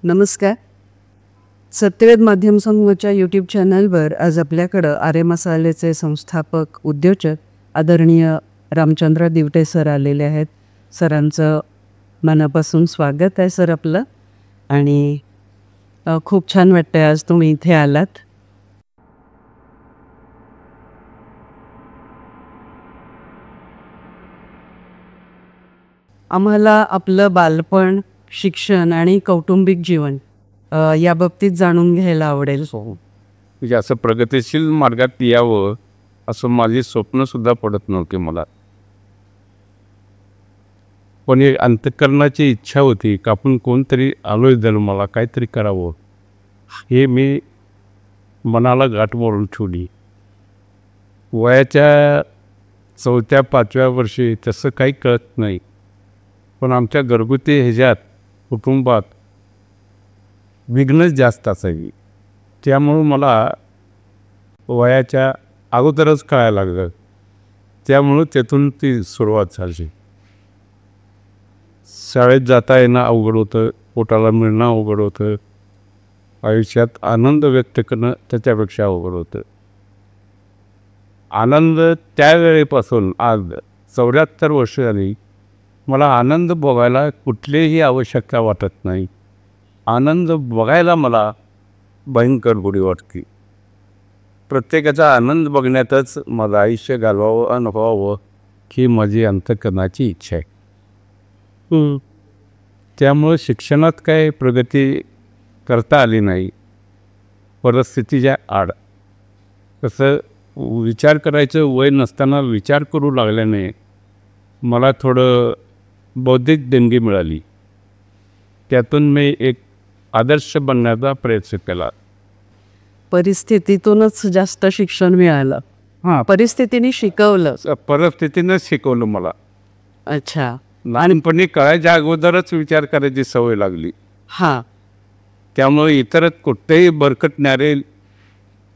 नमस्कार. सत्यवेद माध्यम समूहाच्या यूट्यूब चॅनलवर आज आपल्याकडं आरे मसालेचे संस्थापक उद्योजक आदरणीय रामचंद्र दिवटे सर आलेले आहेत. सरांचं मनापासून स्वागत आहे सर आपलं. आणि खूप छान वाटतं आज तुम्ही इथे आलात. आम्हाला आपलं बालपण, शिक्षण आणि कौटुंबिक जीवन या बाबतीत जाणून घ्यायला आवडेल. म्हणजे असं प्रगतिशील मार्गात यावं असं माझी स्वप्नसुद्धा पडत नव्हते मला. पण एक अंतःकरणाची इच्छा होती का आपण कोणतरी आलोय जन्माला काहीतरी करावं, हे मी मनाला गाठ मारून ठेवली. वयाच्या 4-5व्या वर्षी तसं काही कळत नाही, पण आमच्या घरगुती ह्याच्यात कुटुंबात विघ्नच जास्त असावी. त्यामुळं मला वयाच्या अगोदरच कळायला लागलं. त्यामुळं त्यातून ती सुरुवात झाली. शाळेत जाता येणं अवघड होतं, पोटाला मिळणं अवघड होतं, आयुष्यात आनंद व्यक्त करणं त्याच्यापेक्षा अवघड होतं. आनंद त्यावेळेपासून आज 74 वर्ष झाली मला आनंद बघायला कुठलीही आवश्यकता वाटत नाही. आनंद बघायला मला भयंकर गोडी वाटते. प्रत्येकाचा आनंद बघण्यातच माझं आयुष्य घालवावं, अनुभवावं ही माझी अंतःकरणाची इच्छा आहे. त्यामुळं शिक्षणात काय प्रगती करता आली नाही, परिस्थितीच्या आड. कसं विचार करायचं वय नसताना विचार करू लागल्याने मला थोडं बौद्धिक देणगी मिळाली. त्यातून मी एक आदर्श बनण्याचा प्रयत्न केला. परिस्थितीतूनच जास्त शिक्षण मिळालं. परिस्थितीने शिकवलं. परिस्थितीनंच शिकवलं मला. अच्छा. लहानपणी कळायच्या अगोदरच विचार करायची सवय लागली. त्यामुळे इतर कुठेही भरकटणारे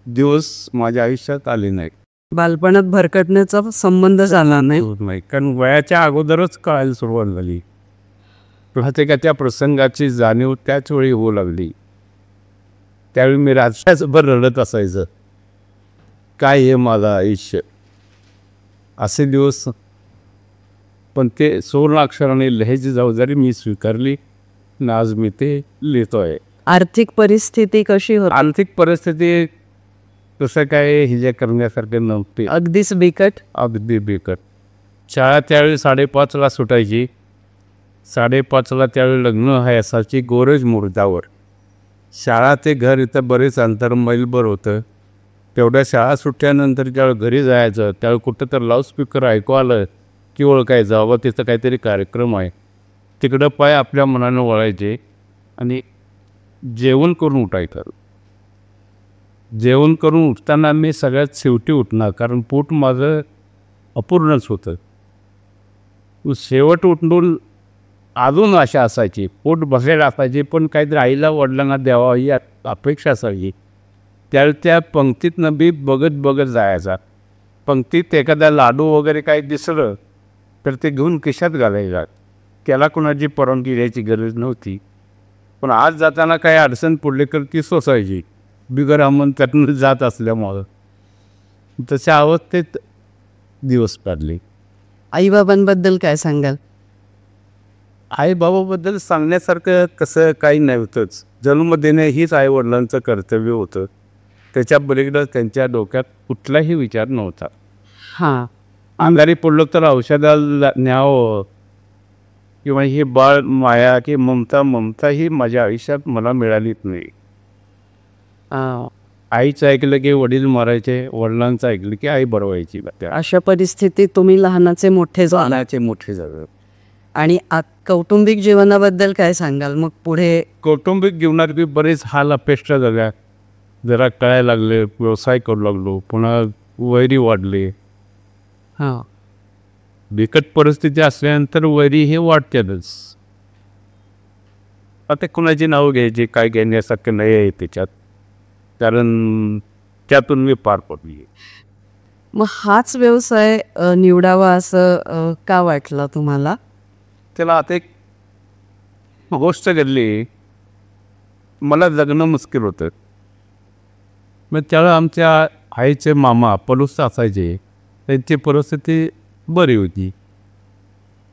दिवस माझ्या आयुष्यात आले नाहीत. बालपणात भरकटण्याचा संबंध झाला नाही, कारण वयाच्या अगोदरच कळायला सुरुवात झाली. प्रत्येकाच्या प्रसंगाची जाणीव त्याच वेळी होऊ लागली. त्यावेळी मी रात्रीभर रडत असायचं, काय हे माझं आयुष्य, असे दिवस. पण ते सुवर्ण अक्षराने लिहायची जबाबदारी मी स्वीकारली आणि आज मी ते लिहितोय. आर्थिक परिस्थिती कशी होती? आर्थिक परिस्थिती तसं काय हे जे करण्यासारखे नव्हते. अगदीच बिकट. अगदी बिकट. शाळा त्यावेळी 5:30ला सुटायची. 5:30ला त्यावेळी लग्न आहे असायची गोरज मुहूर्तावर. शाळा ते घर इथं बरेच अंतर मैलभर होतं. तेवढ्या शाळा सुटल्यानंतर ज्यावेळी घरी जायचं त्यावेळी कुठं तर लाऊडस्पीकर ऐकू आलं की ओळखायचं, बाबा तिथं काहीतरी कार्यक्रम आहे. तिकडं पाय आपल्या मनानं वळायचे आणि जेवण करून उठायचं. जेवण करून उठताना मी सगळ्यात शेवटी उठणार, कारण पोट माझं अपूर्णच होतं. शेवट उठून अजून आशा असायची, पोट बसायला असायची, पण काहीतरी आईला वडिलांना द्यावा ही अपेक्षा असायची. त्यावेळी त्या पंक्तीतनं बी बघत बघत जायचा. पंक्तीत एखादा लाडू वगैरे काही दिसलं तर ते घेऊन खिशात घालायचा. त्याला कोणाची परवानगी द्यायची गरज नव्हती. पण आज जाताना काही अडचण पडली तर ती सोसायची, बिगर आमंत्रणानं जात असल्यामुळं. तशा अवस्थेत दिवस काढले. आईबाबांबद्दल काय सांगाल? आईबाबाबद्दल सांगण्यासारखं कसं काही नव्हतंच. जन्म देणे हीच आईवडिलांचं कर्तव्य होतं. त्याच्या पलीकडं त्यांच्या डोक्यात कुठलाही विचार नव्हता. अंधारी पडलो तर औषधाला न्यावं किंवा ही बाळ माया की ममता ही माझ्या आयुष्यात मला मिळालीच नाही. आईचं ऐकलं की वडील मारायचे, वडिलांचं ऐकलं की आई बरवायची. अशा परिस्थितीत तुम्ही लहानाचे मोठे झाले. आणि कौटुंबिक जीवनाबद्दल काय सांगाल? मग पुढे कौटुंबिक जीवनात बी बरेच हाल अपेक्षा झाल्या. जरा कळायला लागले, व्यवसाय करू लागलो, पुन्हा वैरी वाढले. बिकट परिस्थिती असल्यानंतर वैरी हे वाढतेच. आता कुणाची नावं घ्यायची, काय घेण्यासारखं नाही आहे त्याच्यात, कारण त्यातून मी पार पडली. मग हाच व्यवसाय निवडावा असं का वाटलं तुम्हाला? त्याला आता एक गोष्ट घडली. मला जगणं मुश्किल होतं. मग त्यावेळेला आमच्या आईचे मामा पलूस असायचे, त्यांची परिस्थिती बरी होती.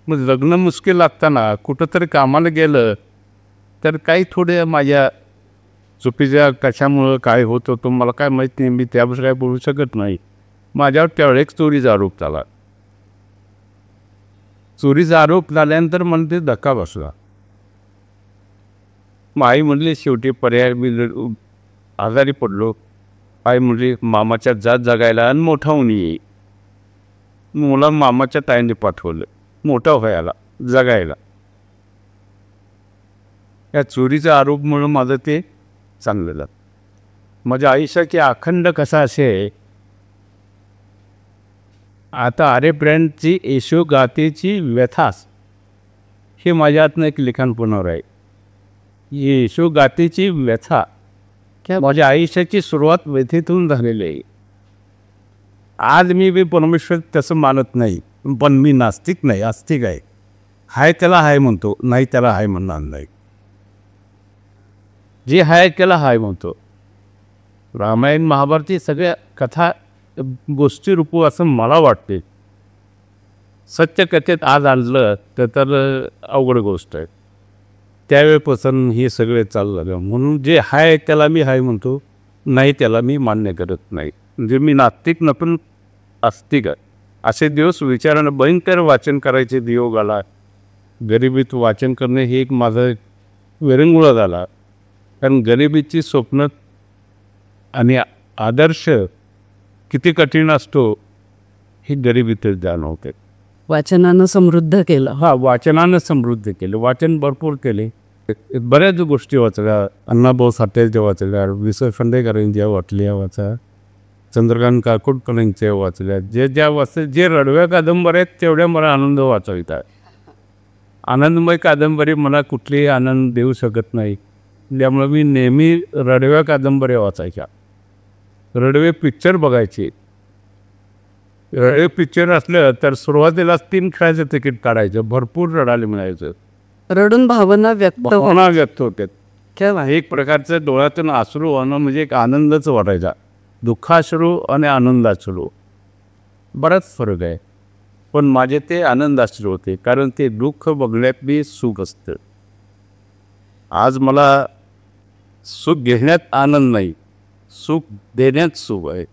मग जगणं मुश्किल लागताना कुठंतरी कामाला गेलं तर काही थोडे माझ्या चुकीच्या कशामुळं काय होत होतं मला काय माहीत नाही, मी त्याविषयी काय बोलू शकत नाही. माझ्यावर त्यावेळेस एक चोरीचा आरोप झाला. चोरीचा आरोप झाल्यानंतर मला ते धक्का बसला. मग आई म्हणली शेवटी पर्याय मी आजारी पडलो. आई म्हणली मामाच्या जात जगायला आणि मोठा होऊन ये. मला मामाच्या ताईने पाठवलं मोठा व्हायला जगायला. या चोरीचा आरोप म्हणून माझं ते चांगलं झालं. माझ्या आयुष्याची अखंड कसा असे आता आरे ब्रँडची यशोगाथेची व्यथास हे माझ्या हातनं एक लिखाण पुनर आहे. यशोगाथेची व्यथा माझ्या आयुष्याची सुरुवात व्यथेतून झालेली आहे. आज मी परमेश्वर तसं मानत नाही, पण मी नास्तिक नाही, आस्तिक आहे. हाय त्याला हाय म्हणतो, नाही त्याला हाय म्हणणार नाही. जे हाय त्याला हाय म्हणतो. रामायण महाभारती सगळ्या कथा गोष्टी रूपू असं मला वाटते. सत्यकथेत आज आणलं तर अवघड गोष्ट आहे. त्यावेळेपासून हे सगळे चालू झालं. म्हणून जे हाय त्याला मी हाय म्हणतो, नाही त्याला मी मान्य करत नाही. म्हणजे मी नास्तिक नसून आस्तिक आहे. असे दिवस विचारानं भयंकर वाचन करायचे योग आला. गरिबीत वाचन करणे हे एक माझं विरंगुळा झाला. कारण गरिबीची स्वप्न आणि आदर्श किती कठीण असतो हे गरिबीतच जाणवते. वाचनानं समृद्ध केलं. वाचनानं समृद्ध केलं. वाचन भरपूर केले. बऱ्याच गोष्टी वाचल्या. अण्णाभाऊ साठेच्या वाचल्या, वि स खांडेकरांच्या वाचल्या वाचा, चंद्रकांत काकोडकरांच्या वाचल्या. ज्या वाचल्या जे रडव्या कादंबऱ्या आहेत तेवढ्या मला आनंद वाचवित आहे. आनंदमय कादंबरी मला कुठलीही आनंद देऊ शकत नाही. त्यामुळे मी नेहमी रडव्या कादंबऱ्या वाचायच्या. रडवे पिक्चर बघायचे. रडवे पिक्चर असलं तर सुरुवातीलाच 3 खेळाचं तिकीट काढायचं. भरपूर रडायला मिळायचं. रडून भावना व्यक्त होत्यात. एक प्रकारचं डोळ्यातून अश्रू होणं म्हणजे एक आनंदच वाटायचा. दुःखाश्रू आणि आनंदाश्रू बराच फरक आहे. पण माझे ते आनंदाश्रू होते, कारण ते दुःख बघण्यात बी सुख असतं. आज मला सुख घेण्यात आनंद नाही, सुख देण्यात सुख आहे.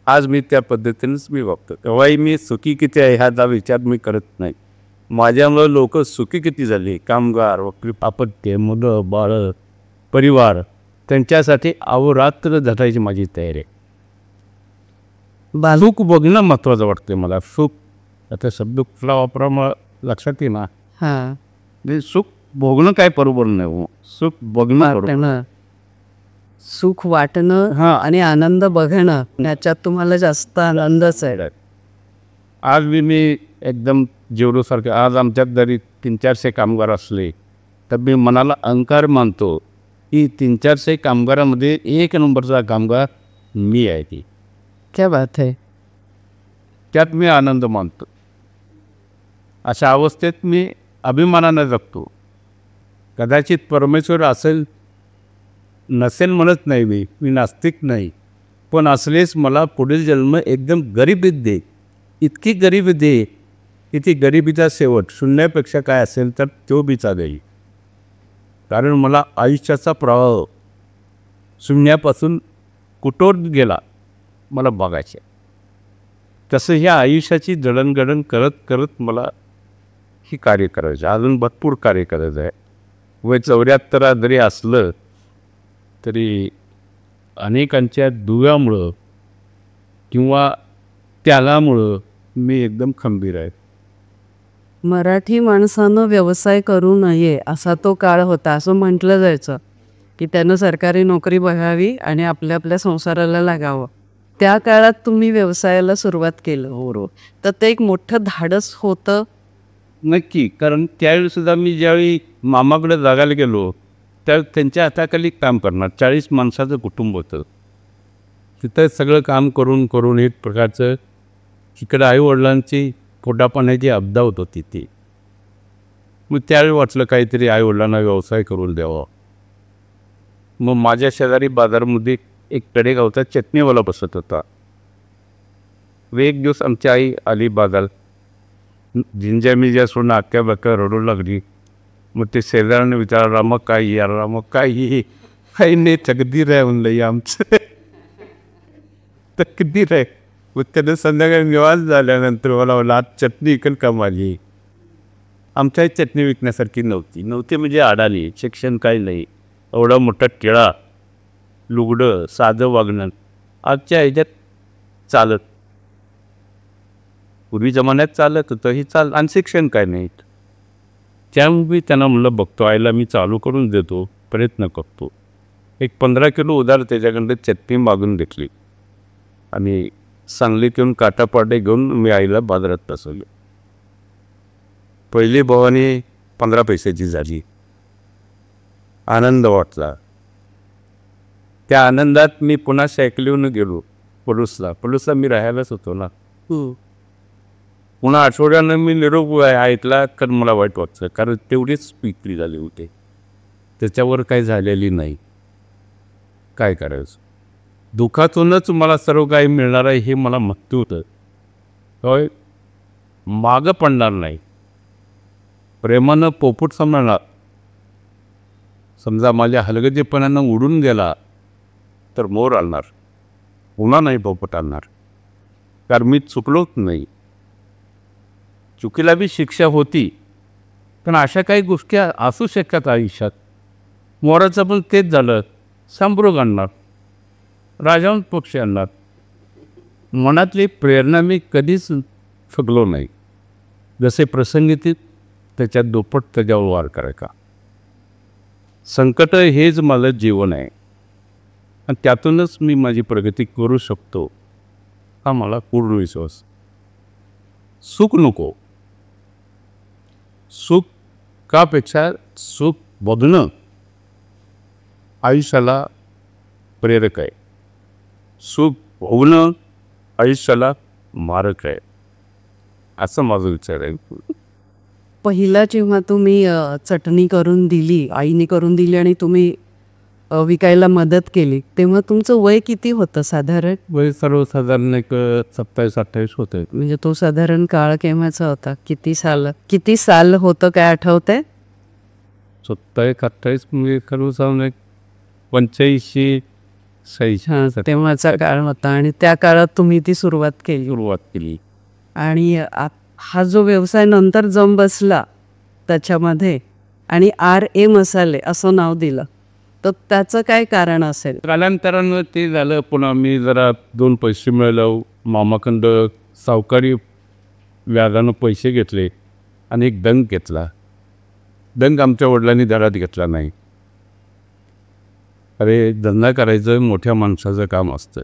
आज मी त्या पद्धतीनेच मी वागतो. तेव्हाही मी सुखी किती आहे ह्याचा विचार मी करत नाही. माझ्यामुळं लोक सुखी किती झाली, कामगार, वकील, अपत्य, मुलं बाळं, परिवार, त्यांच्यासाठी अहोरात्र झटायची माझी तयारी आहे. सुख बघणं महत्त्वाचं वाटतं मला. सुख आता शब्द कुठला वापरा मला लक्षात येईना. सुख भोगणं काय बरोबर नाही. सुख बघणं, सुख वाटणं आणि आनंद बघणं याच्यात तुम्हाला जास्त आनंदच आहे. आज मी एकदम जेवढ्यासारखं आज आमच्यात जरी 300-400 कामगार असले तर मी मनाला अहंकार मानतो की 300-400 कामगारामध्ये 1 नंबरचा कामगार मी आहे. ती क्या बात आहे. त्यात मी आनंद मानतो. अशा अवस्थेत मी अभिमानानं जगतो. कदाचित परमेश्वर असेल नसेल म्हणत नाही, मी नास्तिक नाही, पण असलेच मला पुढील जन्म एकदम गरिबीत दे. इतकी गरिबी दे की ती गरिबीचा शेवट शून्यापेक्षा काय असेल तर तो बी चालेल. कारण मला आयुष्याचा प्रवाह शून्यापासून कुठोर गेला मला बघायचे. तसं ह्या आयुष्याची जडणघडण करत करत मला ही कार्य करायचं. अजून भरपूर कार्य करायचं आहे. वय 74 जरी असलं तरी अनेकांच्या दुव्यामुळं किंवा त्यागामुळं मी एकदम खंबीर आहे. मराठी माणसानं व्यवसाय करू नये असा तो काळ होता. असं म्हटलं जायचं की त्यानं सरकारी नोकरी बघावी आणि आपल्या आपल्या संसाराला लागावं. त्या काळात तुम्ही व्यवसायाला सुरुवात केलं हो, तर ते एक मोठं धाडस होतं. नक्की. कारण त्यावेळीसुद्धा मी ज्यावेळी मामाकडे जागायला गेलो त्यावेळी त्यांच्या हाताखाली काम करणार 40 माणसाचं कुटुंब होतं. तिथं सगळं काम करून करून एक प्रकारचं इकडं आईवडिलांची पोटापाण्याची अब्दावत होती ती. मग त्यावेळी वाटलं काहीतरी आईवडिलांना व्यवसाय करून द्यावा. मग माझ्या शेजारी बाजारामध्ये एक कडेगावचा चटणीवाला बसत होता. एक दिवस आमची आई आली बाजारात, जिंजा मिंजा सोडून अक्क्या बक्क्या रडू लागली. मग ते शेजाऱ्याने विचारलं, रामा काय यार, रामा काय ही काही नाही, तकदीर आहे म्हणलं आमचं. तकदीर आहे. मग त्यानं संध्याकाळी निवास झाल्यानंतर मला म्हणलं, आज चटणी विकल का माझी. आमच्याही चटणी विकण्यासारखी नव्हती म्हणजे अडाणी, शिक्षण काही नाही, एवढा मोठा टिळा, लुगडं, साधं वागणं आजच्या ह्याच्यात चालत. पूर्वी जमान्यात चालत होतं, ही आणि शिक्षण काय नाही. त्यामुळे त्यांना म्हणलं, बघतो आईला मी चालू करून देतो, प्रयत्न करतो. एक 15 किलो उधार त्याच्याकडं चटणी मागून घेतली आणि सांगलीत येऊन काटापाटे घेऊन मी आईला बाजारात बसवलं. पहिली भवानी 15 पैशाची झाली. आनंद वाटला. त्या आनंदात मी पुन्हा सायकलीहून गेलो पलूसला मी राहायलाच होतो ना. पुन्हा आठवड्यानं मी निरोप ऐकला, तर मला वाईट वाटतं, कारण तेवढीच विक्री झाली होती, त्याच्यावर काही झालेली नाही. काय करायचं, दुःखातूनच मला सर्व काही मिळणार आहे हे मला माहिती होतं. होय, मागं पडणार नाही, प्रेमानं पोपट सांभाळणार. समजा माझ्या हलगजेपणानं उडून गेला तर मोर आणणार, पुन्हा नाही पोपट आणणार, कारण मी चुकलोच नाही. चुकीला बी शिक्षा होती, पण अशा काही गोष्टी असू शकतात आयुष्यात. मोराचं पण तेच झालं, सांभरूग आणणार, राजावंत पक्षी आणणार. मनातली प्रेरणा मी कधीच चुकलो नाही. जसे प्रसंगी ती त्याच्यात दुप्पट त्याच्यावर वार करायचा. संकट हेच माझं जीवन आहे आणि त्यातूनच मी माझी प्रगती करू शकतो, हा मला पूर्ण विश्वास. सुख नको, सुख कापेक्षा सुख बघणं आयुष्याला प्रेरक आहे. सुख होणं आयुष्याला मारक आहे, असं माझं विचार आहे. पहिला जेव्हा तुम्ही चटणी करून दिली, आईने करून दिली आणि तुम्ही विकायला मदत केली, तेव्हा तुमचं वय किती होतं साधारण? वय सर्वसाधारण एक 27-28 होतं. म्हणजे तो साधारण काळ केव्हाचा होता? किती साल होतं, काय आठवतंय? 27-28 म्हणजे सर्वसाधारण एक 85-86 तेव्हाचा काळ होता आणि त्या काळात तुम्ही ती सुरुवात केली. आणि हा जो व्यवसाय नंतर जम बसला त्याच्यामध्ये आणि RA मसाले असं नाव दिलं, तर त्याचं काय कारण असेल? कालांतरानं ते झालं. पुन्हा मी जरा 2 पैसे मिळवलं, मामाकडं सावकारी व्याजानं पैसे घेतले आणि एक दंग घेतला. दंग आमच्या वडिलांनी दरात घेतला नाही. अरे, धंदा करायचं मोठ्या माणसाचं काम असतं.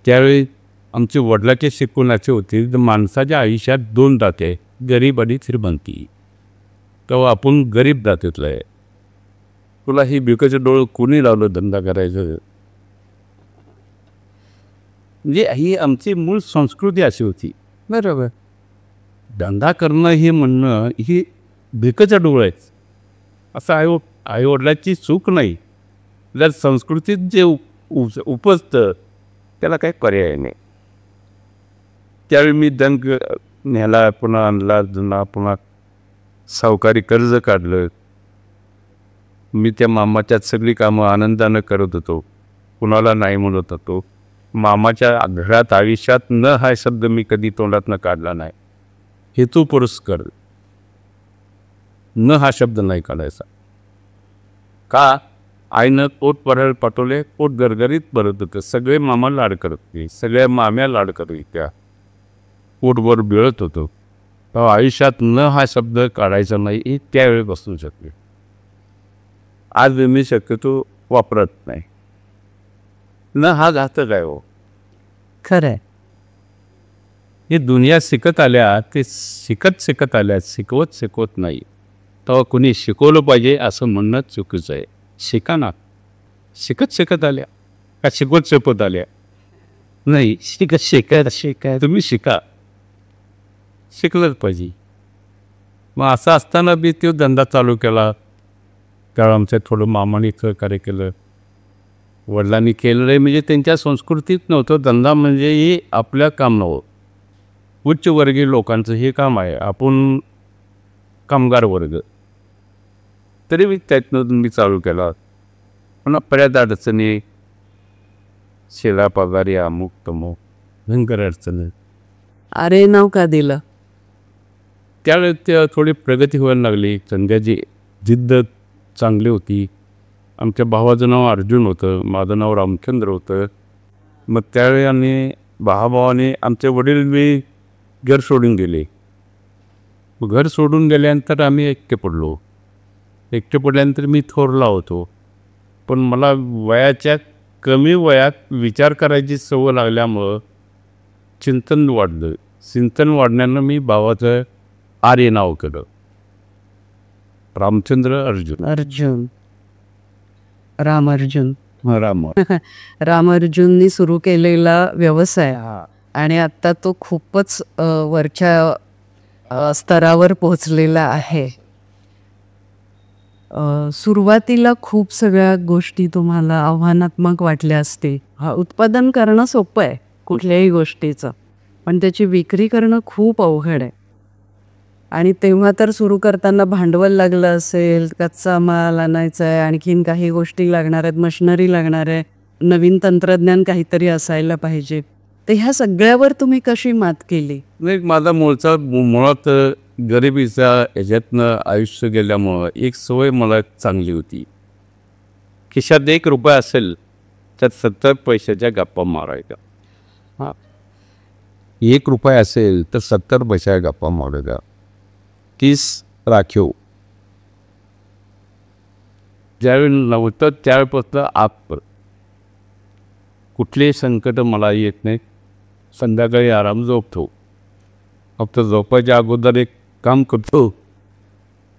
त्यावेळी आमची वडिलाची शिकवण अशी होती, तर माणसाच्या आयुष्यात 2 दाते, गरीब आणि श्रीमंती. तेव्हा आपण गरीब दातेतलं आहे. तुला ही भिकाचं डोळं कोणी लावलं धंदा करायचं? म्हणजे ही आमची मूळ संस्कृती अशी होती. बरोबर, धंदा करणं हे म्हणणं ही भिकाचं डोळं आहे असं आईवडिलाची चूक नाही. जर संस्कृतीत जे उपजतं त्याला काही पर्याय नाही. त्यावेळी मी दंग न्यायला पुन्हा आणला जुना, पुन्हा सावकारी कर्ज काढलं. मी त्या मामाच्यात सगळी कामं आनंदानं करत होतो, कुणाला नाही म्हणत होतो. मामाच्या घरात आयुष्यात न हा शब्द मी कधी तोंडातनं काढला नाही. हेतू पुरस्कार न हा शब्द नाही काढायचा. का? आईनं पोट भरायला पाठवले, पोट गरगरीत भरत होतं. सगळे मामा लाड करत नाही, सगळ्या माम्या लाड करत त्या, पोटभर बिळत होतो. तेव्हा आयुष्यात न हा शब्द काढायचा नाही हे त्यावेळी बसू शकले. आज मी शक्यतो वापरत नाही. न हा घातक आहे हो. खरं आहे. हे दुनिया शिकत आल्या, ते शिकत आल्या, शिकवत नाही. तेव्हा कुणी शिकवलं पाहिजे असं म्हणणं चुकीचं आहे. शिका ना. शिकत आल्या का शिकवत आल्या? नाही, शिकाय तुम्ही शिका, शिकलंच पाहिजे. मग असं असताना बी तो धंदा चालू केला. त्यावेळी आमच्या थोडं मामाने सहकार्य केलं, वडिलांनी केलेलं आहे. म्हणजे त्यांच्या संस्कृतीत नव्हतं. धंदा म्हणजे हे आपलं काम नव्हतं, उच्चवर्गीय लोकांचं हे काम आहे. आपण कामगार वर्ग. तरी मी त्यातनं मी चालू केला. पण बऱ्याच अडचणी, शेला पगारी, अमुक तमुक भयंकर अडचणी. आरे नाव का दिलं? त्यावेळेस ते थोडी प्रगती व्हायला लागली. संध्याची जिद्द चांगली होती. आमच्या भावाचं नाव अर्जुन होतं, माझं नाव रामचंद्र होतं. मग त्यावेळी आम्ही भावाभावाने, आमचे वडील मी घर सोडून गेले. घर सोडून गेल्यानंतर आम्ही एकटे पडलो. एकटे पडल्यानंतर मी थोरला होतो. पण मला वयाच्या कमी वयात विचार करायची सवय लागल्यामुळं चिंतन वाढलं. चिंतन वाढण्यानं मी भावाचं आर्य नाव केलं, रामचंद्र अर्जुन. अर्जुन, राम अर्जुन. राम. राम अर्जुननी सुरू केलेला व्यवसाय आणि आता तो खूपच वरच्या स्तरावर पोहोचलेला आहे. सुरुवातीला खूप सगळ्या गोष्टी तुम्हाला आव्हानात्मक वाटल्या असतील. उत्पादन करणं सोपं आहे कुठल्याही गोष्टीचं, पण त्याची विक्री करणं खूप अवघड आहे. आणि तेव्हा तर सुरू करताना भांडवल लागलं असेल, कच्चा माल आणायचा आहे, आणखीन काही गोष्टी लागणार आहेत, मशिनरी लागणार आहे, नवीन तंत्रज्ञान काहीतरी असायला पाहिजे. तर ह्या सगळ्यावर तुम्ही कशी मात केली? नाही, माझा मुळात गरिबीचा ह्याच्यातनं आयुष्य गेल्यामुळं एक सवय मला चांगली होती. खिशात 1 रुपया असेल त्यात 70 पैशाच्या गप्पा मारायच्या. 1 रुपया असेल तर 70 पैशाच्या गप्पा मारायच्या. 30 राखीव. ज्यावेळी नव्हतं त्यावेळेपासून आजपर्यंत कुठलेही संकट मला येत नाही. संध्याकाळी आराम झोपतो. फक्त झोपायच्या अगोदर एक काम करतो,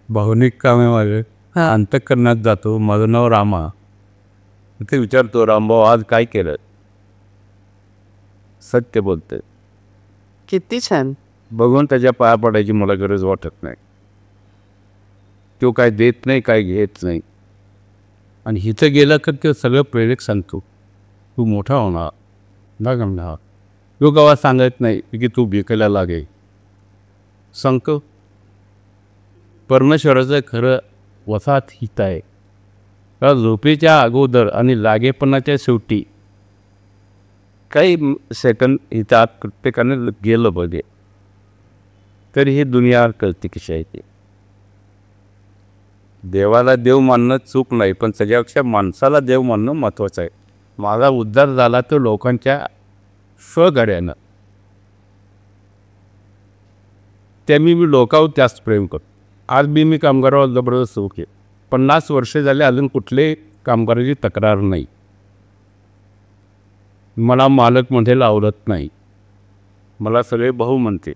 भावनिक काम आहे माझे. अंतःकरणात जातो, माझं नाव रामा. ते विचारतो, रामभाऊ आज काय केलं? सत्य बोलते. किती छान. बघून त्याच्या पाया पडायची मला गरज वाटत नाही. तो काय देत नाही, काय घेत नाही. आणि हिथं गेलं तर ते सगळं प्रेरक सांगतो, तू मोठा होणार ना गमणार. तो गावात सांगत नाही की तू भिकायला लागे. सांगतो परमेश्वराचं खरं वसाहत हित आहे. का झोपेच्या अगोदर आणि लागेपणाच्या शेवटी काही सेकंद हिथं आत प्रत्येकाने गेलं पाहिजे, तरी ही दुनिया कळते कशी आहे ते. देवाला देव मानणं चूक नाही, पण त्याच्यापेक्षा माणसाला देव मानणं महत्त्वाचं आहे. माझा उद्धार झाला तो लोकांच्या सहकार्यानं. त्या मी लोकांवर जास्त प्रेम करतो. आज मी कामगारावर जबरदस्त सुरू केलं. 50 वर्षे झाले अजून कुठले कामगाराची तक्रार नाही. मला मालक मध्ये आवडत नाही, मला सगळे भाऊ म्हणते.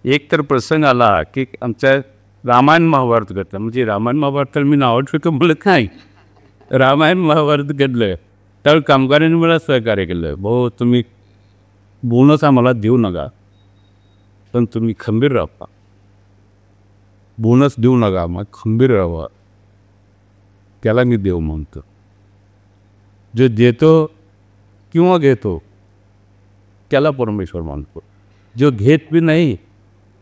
एक तर प्रसंग आला की आमच्या रामायण महाभारत घडलं. म्हणजे रामायण महाभारत मी नाव ठेवतो बोलत नाही, रामायण महाभारत घडलं. त्यावेळी कामगारांनी मला सहकार्य केलं. भाऊ तुम्ही बोनस आम्हाला देऊ नका, पण तुम्ही खंबीर राहा. बोनस देऊ नका, मग खंबीर राहा. त्याला मी देव म्हणतो. जो देतो किंवा घेतो त्याला परमेश्वर मानतो. जो घेत बी नाही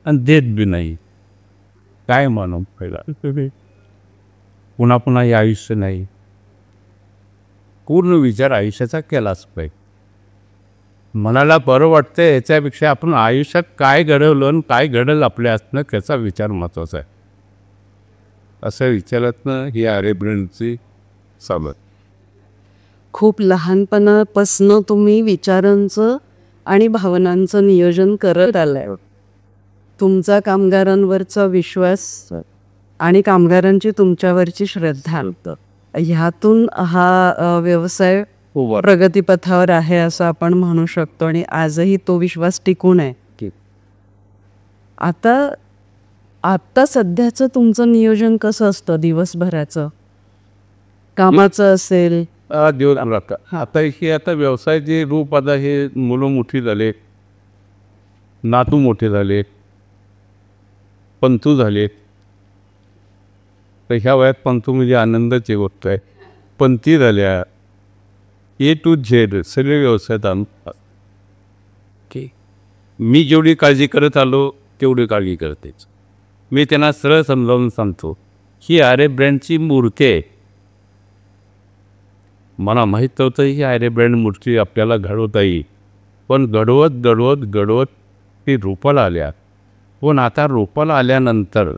आणि देत बी नाही, काय मानू पहिला. पुन्हा पुन्हा हे आयुष्य नाही. पूर्ण विचार आयुष्याचा केलाच पाहिजे. मनाला बरं वाटतं याच्यापेक्षा आपण आयुष्यात काय घडवलं आणि काय घडेल आपल्या असणं त्याचा विचार महत्त्वाचा आहे. असं विचारातनं ही आर्यभट्टांची चालत. खूप लहानपणापासून तुम्ही विचारांचं आणि भावनांचं नियोजन करत आलाय. तुमचा कामगारांवरचा विश्वास आणि कामगारांची तुमच्यावरची श्रद्धा, ह्यातून हा व्यवसाय प्रगतीपथावर आहे असं आपण म्हणू शकतो. आणि आजही तो विश्वास टिकून आहे. आता सध्याचं तुमचं नियोजन कसं असतं दिवसभराचं? कामाचं असेल दिवस आता हे आता व्यवसायाचे रूप, आता हे मुलं मोठी झाले, नातू मोठे झाले, पंतू झाले. तर ह्या वयात पंतू म्हणजे आनंदाची गोष्ट आहे. पंथी झाल्या, A to Z सगळे व्यवसायात आणतात. मी जेवढी काळजी करत आलो तेवढी काळजी करतेच. मी त्यांना सरळ समजावून सांगतो, ही आर्य ब्रँडची मूर्ती आहे. मला माहीत नव्हतं ही आर्य ब्रँड मूर्ती आपल्याला घडवता येईल, पण घडवत ती रूपाला आल्या. पण आता रूपाला आल्यानंतर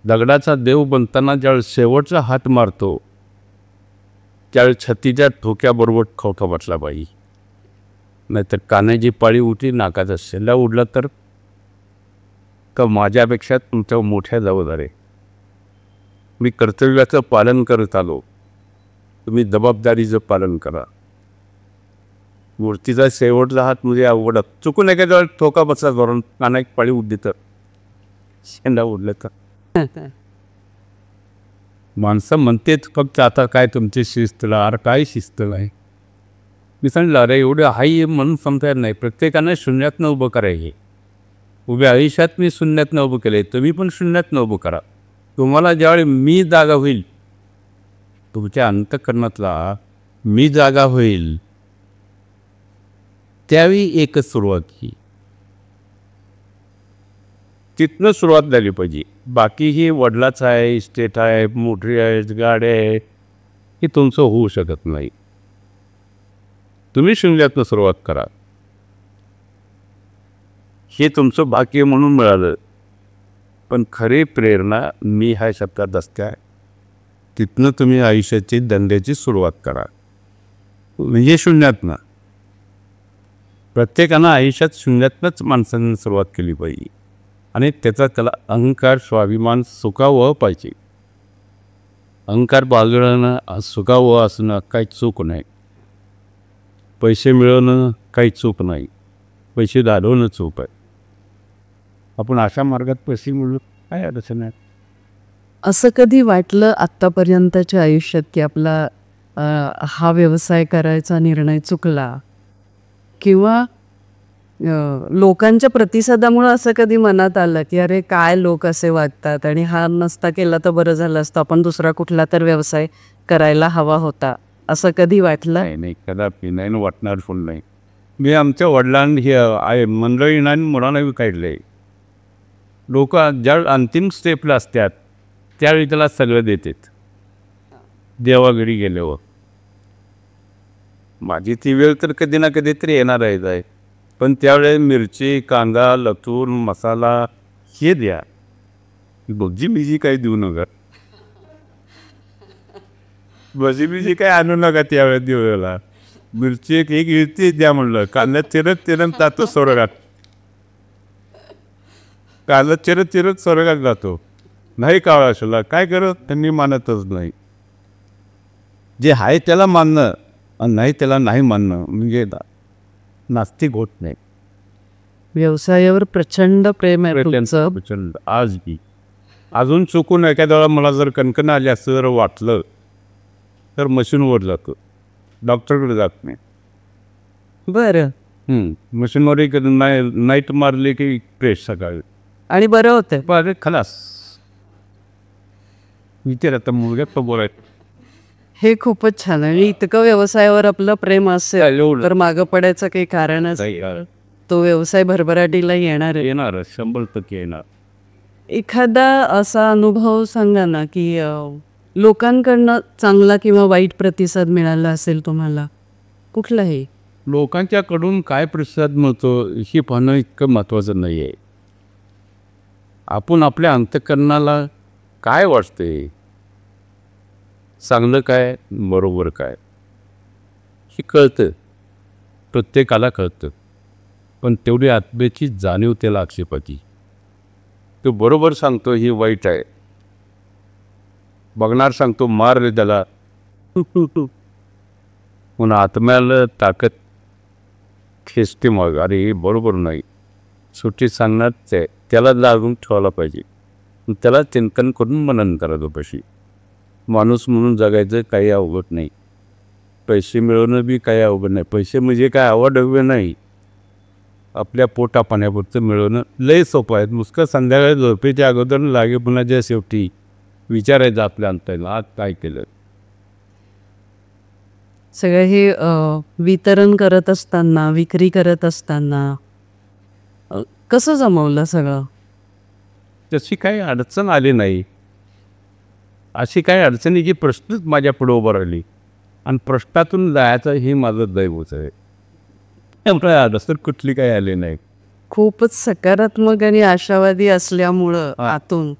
दगडाचा देव बनताना ज्यावेळेस शेवटचा हात मारतो त्यावेळेस छत्तीच्या ठोक्याबरोबर खोका बसला बाई, नाहीतर कानाची पाळी उठली, नाकाचा शेंडा उडला तर माझ्यापेक्षा तुमच्या मोठ्या जबाबदारी. मी कर्तव्याचं पालन करत आलो, तुम्ही जबाबदारीचं पालन करा. मूर्तीचा शेवटचा हात म्हणजे अवघड, चुकून एखाद्या ठोका बसला करून कानाची पाळी उडली तर, शेंडा उडलं तर माणसं म्हणतेच फक्त आता काय तुमची शिस्तला, अरे काय शिस्त नाही. मी सांगितलं अरे एवढं हाई म्हणून समजा येत नाही. प्रत्येकानं शून्यातनं उभं करायचे. उभ्या आयुष्यात मी शून्यातनं उभं केलं आहे, तुम्ही पण शून्यातनं उभं करा. तुम्हाला ज्यावेळी मी जागा होईल, तुमच्या अंतःकरणातला मी जागा होईल, त्यावेळी एकच सुरुवात की तिथनं सुरुवात झाली पाहिजे. बाकी ही वडिलाचं आहे, इस्टेट आहे, मोटरी आहे, गाड्या आहे, हे तुमचं होऊ शकत नाही. तुम्ही शून्यातनं सुरुवात करा. हे तुमचं भाग्य म्हणून मिळालं, पण खरी प्रेरणा मी ह्या शब्दात असते. तिथनं तुम्ही आयुष्याची धंद्याची सुरुवात करा, म्हणजे शून्यातनं. प्रत्येकानं आयुष्यात शून्यातनंच माणसांनी सुरुवात केली पाहिजे आणि त्याला अहंकार स्वाभिमान सुखावं पाहिजे. अहंकार बाजूला सुखावं असणं काही चूक नाही. पैसे मिळवणं काही चूक नाही, पैसे घालवणं चूक आहे. आपण अशा मार्गात पैसे मिळवलं काय अडचण आहे. असं कधी वाटलं आत्तापर्यंतच्या आयुष्यात की आपला हा व्यवसाय करायचा निर्णय चुकला, किंवा लोकांच्या प्रतिसादामुळं असं कधी मनात आलं की अरे काय लोक असे वागतात आणि हा नसता केला तर बरं झालं असतं, आपण दुसरा कुठला तर व्यवसाय करायला हवा होता, असं कधी वाटलं? नाही, कदापि नाही वाटणार पण नाही. मी आमच्या वडिलांनी हे मंडळींना आणि मुलांना काढले. लोक ज्या अंतिम स्टेपला असतात त्यावेळी त्याला सगळं देतात देवाघरी गेल्यावर. माझी ती वेळ तर कधी ना कधी तरी येणार आहे, पण त्यावेळेस मिरची, कांदा, लसूण, मसाला हे द्या, भजी बिजी काही देऊ नका. भजी बिजी काही आणू नका त्यावेळेस देवाला. मिरची एक इळती द्या म्हणलं, कांद्यात चिरत जातो स्वर्गात. कांदा चिरत स्वर्गात जातो. नाही कावळा असला काय करत, त्यांनी मानतच नाही. जे आहे त्याला मानणं आणि नाही त्याला नाही मानणं म्हणजे नास्तिक होत नाही. व्यवसायावर प्रचंड प्रेम आहे तुमचं. प्रचंड. आज बी अजून चुकून एखाद्या वेळा मला जर कणकण आली असं जर वाटलं तर मशीनवर जातो, डॉक्टरकडे जात नाही. बरं. मशीनवर एक नाईट मारली की फ्रेश सकाळी आणि बरं होतं. बरं खलास. विचार आता मुलगा बोलायचं. हे खूपच छान आहे. इतकं व्यवसायावर आपलं प्रेम असेल तर मागं पडायचं काही कारणच नाही. तो व्यवसाय भरभराटीला येणार 100% येणार. एखादा असा अनुभव सांगा ना की लोकांकडनं चांगला किंवा वाईट प्रतिसाद मिळाला असेल तुम्हाला, कुठलाही. लोकांच्याकडून काय प्रतिसाद मिळतो हे पाहणं इतकं महत्त्वाचं नाही आहे. आपण आपल्या अंतःकरणाला काय वाटते, चांगलं काय बरोबर काय हे कळतं, प्रत्येकाला कळतं. पण तेवढी आत्म्याची जाणीव त्याला आक्षेपाची. तो बरोबर सांगतो ही वाईट आहे, बघणार सांगतो मार रे त्याला, पुन्हा आत्म्याला ताकद खेचते मग अरे हे बरोबर नाही. सुट्टी सांगणार त्याला लागून ठेवायला पाहिजे, त्याला चिंतन करून मनन करायचं पाहिजे. माणूस म्हणून जगायचं काही अवघड नाही. पैसे मिळवणं बी काही अवघड नाही. पैसे म्हणजे काय आवड हवे नाही, आपल्या पोटा पाण्यापुरतं मिळवणं लय सोपं आहे. नुसतं संध्याकाळी झोपेच्या अगोदर लागे पुन्हाच्या शेवटी विचारायचं आपल्या अंतर्ला आज काय केलं. सगळं हे वितरण करत असताना, विक्री करत असताना कसं जमवलं सगळं? तशी काही अडचण आली नाही. अशी काही अडचणीची प्रश्नच माझ्या पुढे उभं राहिली आणि प्रश्नातून जायचं हे माझं दैवच आहे. त्यामुळे अडचण कुठली काही आली नाही. खूपच सकारात्मक आणि आशावादी असल्यामुळं आतून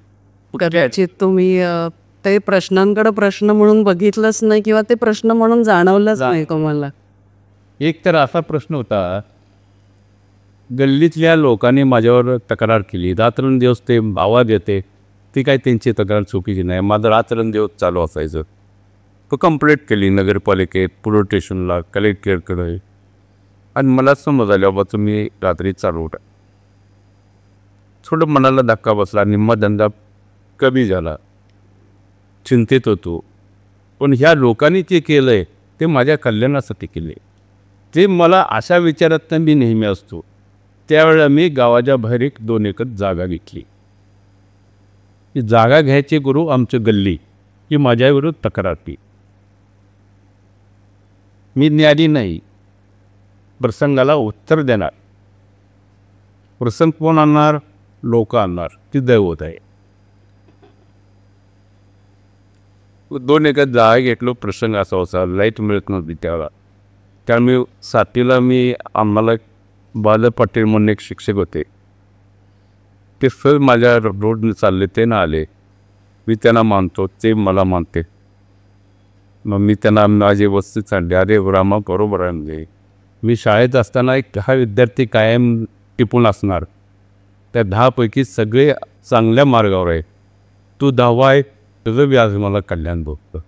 कदाचित तुम्ही ते प्रश्नांकडे प्रश्न म्हणून बघितलंच नाही किंवा ते प्रश्न म्हणून जाणवलंच नाही तुम्हाला. एक तर असा प्रश्न होता, गल्लीतल्या लोकांनी माझ्यावर तक्रार केली. रात्रंदिवस ते आवाज येते, ती काय त्यांची तक्रार चुकीची नाही. माझं रात्रंदिवस चालू असायचं. तो कंप्लेंट केली नगरपालिकेत, पोलीस स्टेशनला, कलेक्टरकडे आणि मला समज आल्या बाबा तुम्ही रात्री चालू उठा. थोडं मनाला धक्का बसला, निम्मा धंदा कमी झाला, चिंतेत होतो. पण ह्या लोकांनी जे केलं आहे ते माझ्या कल्याणासाठी केले. ते मला अशा विचारात मी नेहमी असतो. त्यावेळेला मी गावाच्या बाहेर 1-2 एकर जागा घेतली. ही जागा घ्यायचे गुरु आमची गल्ली ही माझ्याविरुद्ध तक्रार केली. मी न्यारी नाही, प्रसंगाला उत्तर देणार. प्रसंग कोण आणणार? लोक आणणार. ती दैवत आहे. 2 एकर जागा घेतलो. प्रसंग असा होता, लाईट मिळत नव्हती त्यावेळेला. त्यामुळे 7वीला आम्हाला बाल पाटील म्हणून एक शिक्षक होते. ते सर माझ्या रोडने चालले, ते ना आले. मी त्यांना मानतो, ते मला मानते. मग मी त्यांना माझी वस्तू सांडली. अरे रामा बरोबर आहे. म्हणजे मी शाळेत असताना एक 10 विद्यार्थी कायम टिपून असणार. त्या 10पैकी सगळे चांगल्या मार्गावर आहे. तू 10वा आहे, तुझं बी आज मला कल्याण बघतं.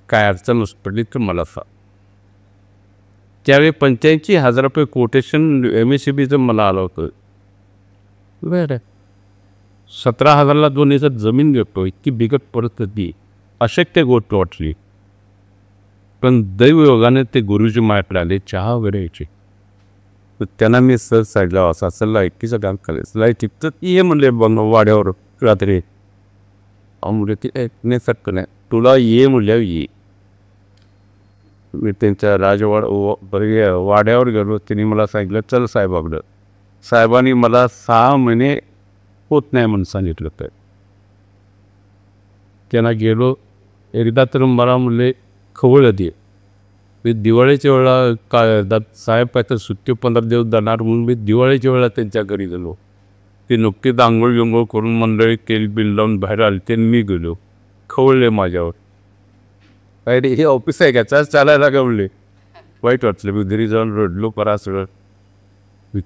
काय अडचण पडली तर मला सांग. त्यावेळी 85,000 रुपये कोटेशन MSCBचं मला आलं होतं. बरं, 17,000ला 2 एकर जमीन घेतो. इतकी बिकट परिस्थिती, अशक्य गोष्ट वाटली. पण दैवयोगाने ते गुरुजी माझ्याकडे आले, चहा वगैरे यायचे. तर त्यांना मी सर साईडला असा सल्ला एकटीचं काम करायचं. लाईट टिपतं ये म्हणले वाड्यावर रात्री. म्हणले की नाही सटकं नाही, तुला ये म्हणल्यावर ये. मी त्यांच्या वाड्यावर गेलो. त्यांनी मला सांगितलं चल साहेबाकडं. साहेबांनी मला 6 महिने होत नाही म्हणून सांगितलं. तर त्यांना गेलो. एकदा तर मला म्हणले खवळ दे. मी दिवाळीच्या वेळेला काय साहेब काय तर सुट्टी 15 दिवस जाणार म्हणून मी दिवाळीच्या वेळेला त्यांच्या घरी गेलो. ते नुकतीच आंघोळ करून मंडळी केली, बिल लावून बाहेर आले. ते मी गेलो. खवळले माझ्यावर. काय रे हे ऑफिस आहे का, चालायला का म्हणले. वाईट वाटलं. मी घरी जाऊन रडलो परा सगळं.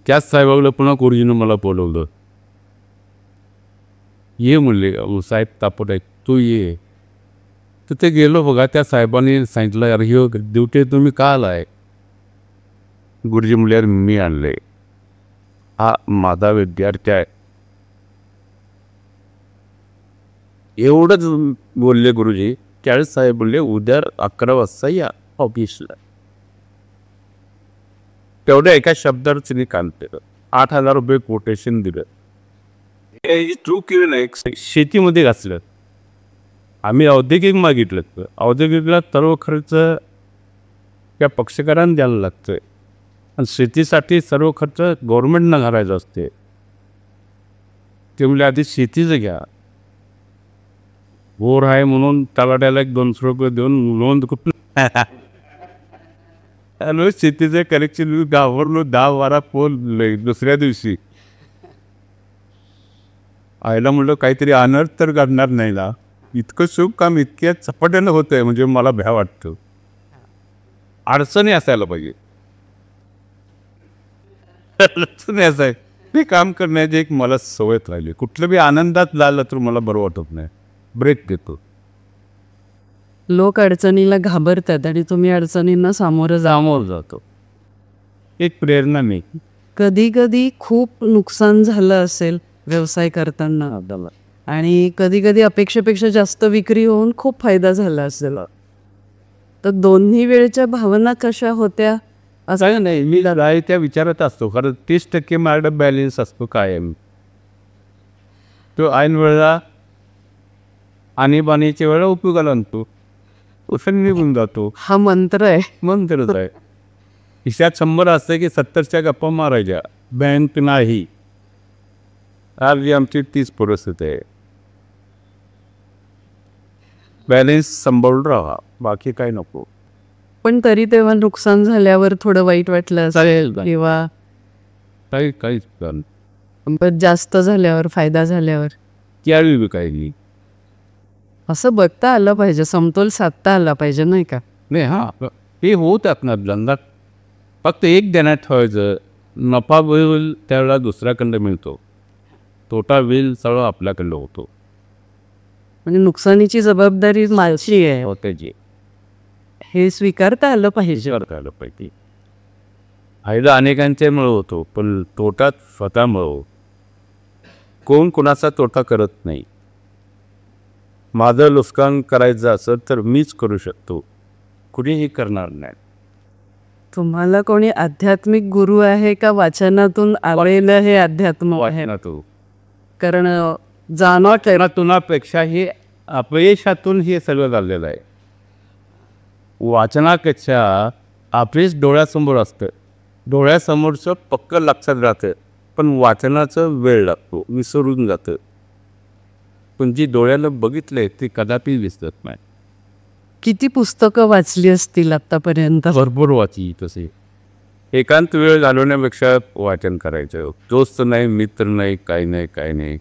त्याच साहेबाला पुन्हा गुरुजीनं मला बोलवलं. ये म्हणले साहेब तापट आहे, तू ये. तर ते गेलो. बघा त्या साहेबांनी सांगितलं अरे हो ड्युटी तुम्ही का आलाय. गुरुजी म्हणल्यावर मी आणले. हा माझा विद्यार्थी आहे. एवढंच बोलले गुरुजी. त्यावेळेस साहेब बोलले उद्या 11 वाजता या ऑफिसला. तेवढ्या एका शब्दावर तिने काम केलं. 8,000 रुपये कोटेशन दिलं. ट्रू केलं नाही, शेतीमध्ये घातलं. आम्ही औद्योगिक मागितलं. औद्योगिकला सर्व खर्च त्या पक्षकारांना द्यायला लागतोय आणि शेतीसाठी सर्व खर्च गव्हर्नमेंटनं घालायचा असते. ते म्हणजे आधी शेतीचं घ्या. बोर आहे म्हणून तलाट्याला 200 रुपये देऊन नोंद कुठलं शेतीचं कलेक्शन गावावरलो 10-12 पोल दुसऱ्या दिवशी. आईला म्हणलं काहीतरी अनर्थ तर करणार नाही ना. इतकं शुभ काम इतक्या चपाट्यानं होतं आहे म्हणजे मला भ्या वाटतं. अडचणी असायला पाहिजे. अडचणी असाय ते काम करण्याची एक मला सवयच राहिली. कुठलं बी आनंदात झालं तर मला बरं वाटत नाही. ब्रेक देतो. लोक अडचणीला घाबरतात आणि तुम्ही अडचणींना सामोरं जातो. एक प्रेरणा नाही. कधी कधी खूप नुकसान झालं असेल व्यवसाय करताना आणि कधी कधी अपेक्षेपेक्षा जास्त विक्री होऊन खूप फायदा झाला असेल. तर दोन्ही वेळच्या भावना कशा होत्या असं नाही. मी त्या विचारात असतो. कारण 30% माझ्याकडे बॅलेन्स असतो कायम. तो ऐन वेळेला आणीबाणीच्या वेळेला उपयोगाला आणतो, उसण निघून जातो. हा मंत्र आहे. मंत्रच आहे. खिशात 100 असतं की 70च्या गप्पा मारायच्या, बँक नाही. आज आमची तीच परिस्थिती आहे. बॅलेन्स सांभाळून राहा, बाकी काही नको. पण तरी तेव्हा नुकसान झाल्यावर थोडं वाईट वाटलं असेल किंवा काहीच पण जास्त झाल्यावर, फायदा झाल्यावर त्यावेळी विकायली. असं बघता आलं पाहिजे, समतोल साधता आला पाहिजे, नाही का? नाही, हां, हे होतात ना धंदा. फक्त एक ध्यानात ठेवायचं, नफा होईल त्यावेळेला दुसऱ्याकडं मिळतो, तोटा होईल सगळं आपल्याकडं होतो. म्हणजे नुकसानीची जबाबदारी माझी आहे, होत्याची हे स्वीकारता आलं पाहिजे. आलं पाहिजे. फायदा अनेकांच्यामुळे होतो, पण तोटात स्वतःमुळे. कोण कोणाचा तोटा करत नाही. माझं नुकसान करायचं असेल तर मीच करू शकतो, कुणीही करणार नाही. तुम्हाला कोणी आध्यात्मिक गुरु आहे का वाचनातून आलेलं हे अध्यात्म आहे? तो कारण तुनापेक्षा हे अपयशातून हे सगळं झालेलं आहे. वाचनापेक्षा अपयश डोळ्यासमोर असतं, डोळ्यासमोरचं पक्क लक्षात राहतं, पण वाचनाचं वेळ लागतो, विसरून जातं. पण जी डोळ्याला बघितलंय ती कदापि विसरत नाही. किती पुस्तकं वाचली असतील आतापर्यंत? भरपूर वाची. तसे एकांत वेळ घालवण्यापेक्षा वाचन करायचं. दोस्त नाही, मित्र नाही, काही नाही.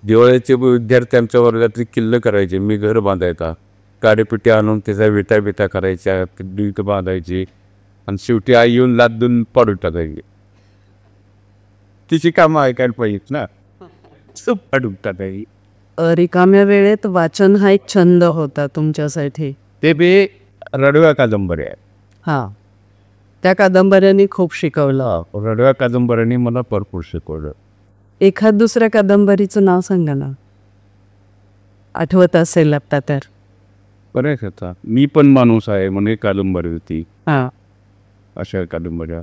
दिवाळीचे विद्यार्थी आमच्या वर्गातली किल्ल करायचे. मी घर बांधायचा, काडेपिटी आणून त्याचा विटा करायच्या, वीट बांधायची, आणि शेवटी आई येऊन लादून पाडून टाकायची. तिची कामं ऐकायला पाहिजेत ना, पाडून टाकायची. रिकाम्या वेळेत वाचन हा एक छंद होता तुमच्यासाठी. ते बी रडव्या कादंबऱ्या आहेत. हां, त्या कादंबऱ्यांनी खूप शिकवलं. रडव्या कादंबऱ्यांनी मला भरपूर शिकवलं. एखाद दुसऱ्या कादंबरीचं नाव सांगा ना, आठवत असेल आता तर. बरेच होता. मी पण माणूस आहे म्हणून एक कादंबरी होती. हां, अशा कादंबऱ्या.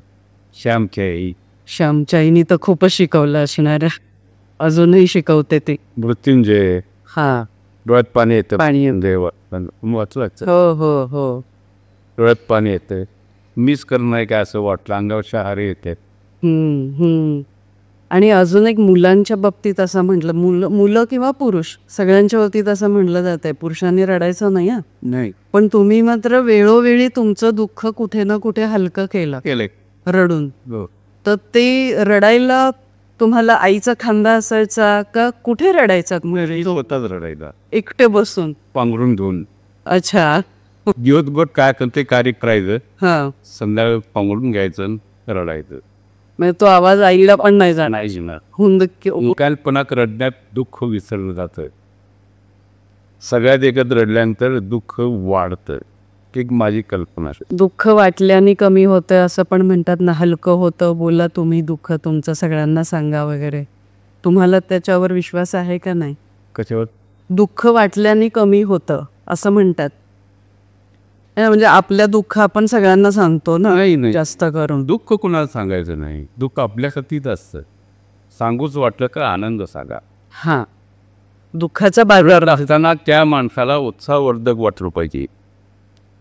श्यामच्याईनी तर खूपच शिकवलं असणार, अजूनही शिकवते ते. मृत्युंजय. हां, डोळ्यात पाणी येतं. पाणी देव वाचवायचं. हो. डोळ्यात पाणी येतं. मिस करणं नाही काय असं वाटलं, अंगावर शहारे येते. आणि अजून एक मुलांच्या बाबतीत असं म्हटलं, मुलं किंवा पुरुष सगळ्यांच्या बाबतीत असं म्हटलं जात आहे, पुरुषांनी रडायचं नाही. नाही, पण तुम्ही मात्र वेळोवेळी तुमचं दुःख कुठे ना कुठे हलकं केलं रडून. तर ते रडायला तुम्हाला आईचा खांदा असायचा का कुठे रडायचा? होताच रडायला, एकटे बसून पांघरून घेऊन. अच्छा. दिवसभर काय करते कार्य करायचं, हां, संध्याकाळी पांघरून घ्यायचं, रडायचं. म्हणजे तो आवाज आईला पण नाही जाणार. कल्पनाक रडण्यात दुःख विसरलं जातं. सगळ्यात एकत्र रडल्यानंतर दुःख वाढतं, एक माझी कल्पना. दुःख वाटल्याने कमी होतं असं पण म्हणतात ना, हलकं होतं. बोला तुम्ही दुःख तुमचं सगळ्यांना सांगा वगैरे. तुम्हाला त्याच्यावर विश्वास आहे का नाही? कशावर? दुःख वाटल्याने कमी होतं असं म्हणतात. म्हणजे आपल्या दुःख आपण सगळ्यांना सांगतो ना. नाही, जास्त करून दुःख कुणाला सांगायचं नाही. दुःख आपल्यासाठीच असतं. सांगूच वाटलं का आनंद सांगा. हां, दुःखाचा बाजार असताना त्या माणसाला उत्साहवर्धक वाटलं पाहिजे.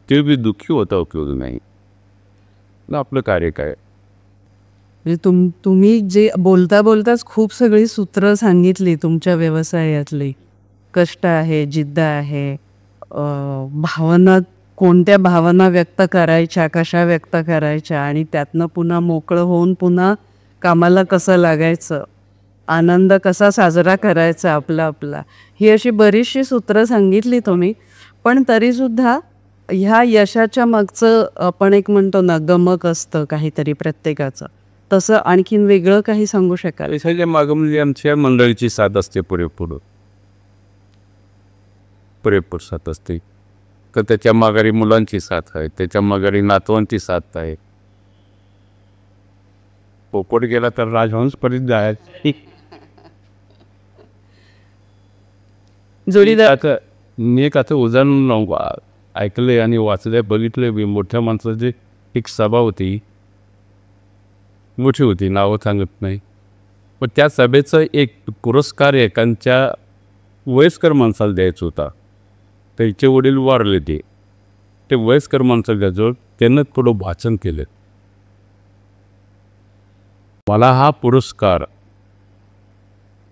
ते बी दुःखी होता उपयोग नाही. आपलं कार्य काय. म्हणजे तुम्ही जे बोलताच खूप सगळी सूत्र सांगितली तुमच्या व्यवसायातली. कष्ट आहे, जिद्द आहे, भावना, कोणत्या भावना व्यक्त करायच्या, कशा व्यक्त करायच्या, आणि त्यातनं पुन्हा मोकळं होऊन पुन्हा कामाला कसं लागायचं, आनंद कसा साजरा करायचा आपला. ही अशी बरीचशी सूत्रं सांगितली तुम्ही. पण तरीसुद्धा ह्या यशाच्या मागचं आपण एक म्हणतो ना, गमक असतं काहीतरी प्रत्येकाचं. तसं आणखीन वेगळं काही सांगू शकाल? यशाच्या मागं म्हणजे आमच्या मंडळीची साथ असते, पुरेपूर साथ असते. तर त्याच्या माघारी मुलांची साथ आहे, त्याच्या माघारी नातवांची साथ आहे. पोपट गेला तर राजहंसपर्यंत जायचं. जोडीदार. मी एक आता उदाहरण ऐकलंय आणि वाचलंय, बघितलंय. मी मोठ्या माणसाची एक सभा होती, मोठी होती, नावं सांगत नाही. पण त्या सभेचं एक पुरस्कार एकांच्या वयस्कर माणसाला द्यायचा होता. त्याचे वडील वारले. ते वयस्कर माणसाला द्यायचं. त्यानं थोडं वाचन केलं. मला हा पुरस्कार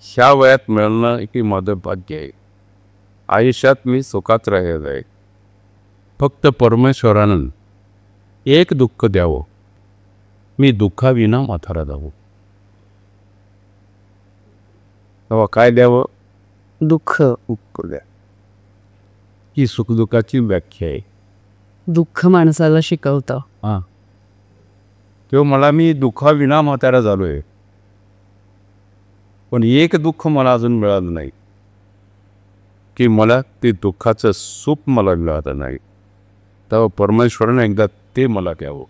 ह्या वयात मिळणं की माझं भाग्य आहे. आयुष्यात मी सुखात राहिलो आहे. फक्त परमेश्वरानं एक दुःख द्यावं, मी दुःखाविना म्हातारा जावं. तेव्हा काय द्यावं? दुःख. दुःख द्या. ही सुखदुःखाची व्याख्या आहे. दुःख माणसाला शिकवतं. हां, तेव्हा मला मी दुःखाविना म्हातारा झालो आहे. पण एक दुःख मला अजून मिळालं नाही की मला ते दुःखाचं सुख मला मिळालं नाही. तेव्हा परमेश्वरानं एकदा ते मला द्यावं.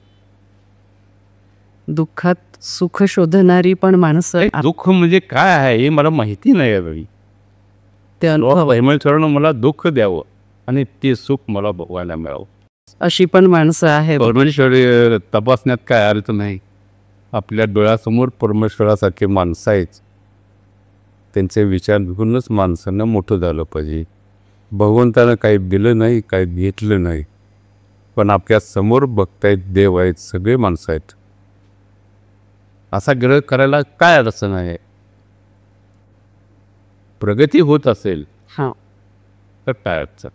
दुःखात सुख शोधणारी पण माणसं दुःख म्हणजे काय आहे हे मला माहिती नाही आहे. ते अनुभव परमेश्वरानं मला दुःख द्यावं आणि ते सुख मला भोगायला मिळावं. अशी पण माणसं आहेत. परमेश्वर तपासण्यात काय अर्थ नाही. आपल्या डोळ्यासमोर परमेश्वरासारखे माणसं आहेत. त्यांचे विचार घेऊनच माणसानं मोठं झालं पाहिजे. भगवंतानं काही दिलं नाही, काही घेतलं नाही, पण आपल्या समोर बघतायत देव आहेत, सगळे माणसं आहेत. असा ग्रह करायला काय अडचण आहे? प्रगती होत असेल हां, तर काय अडचण?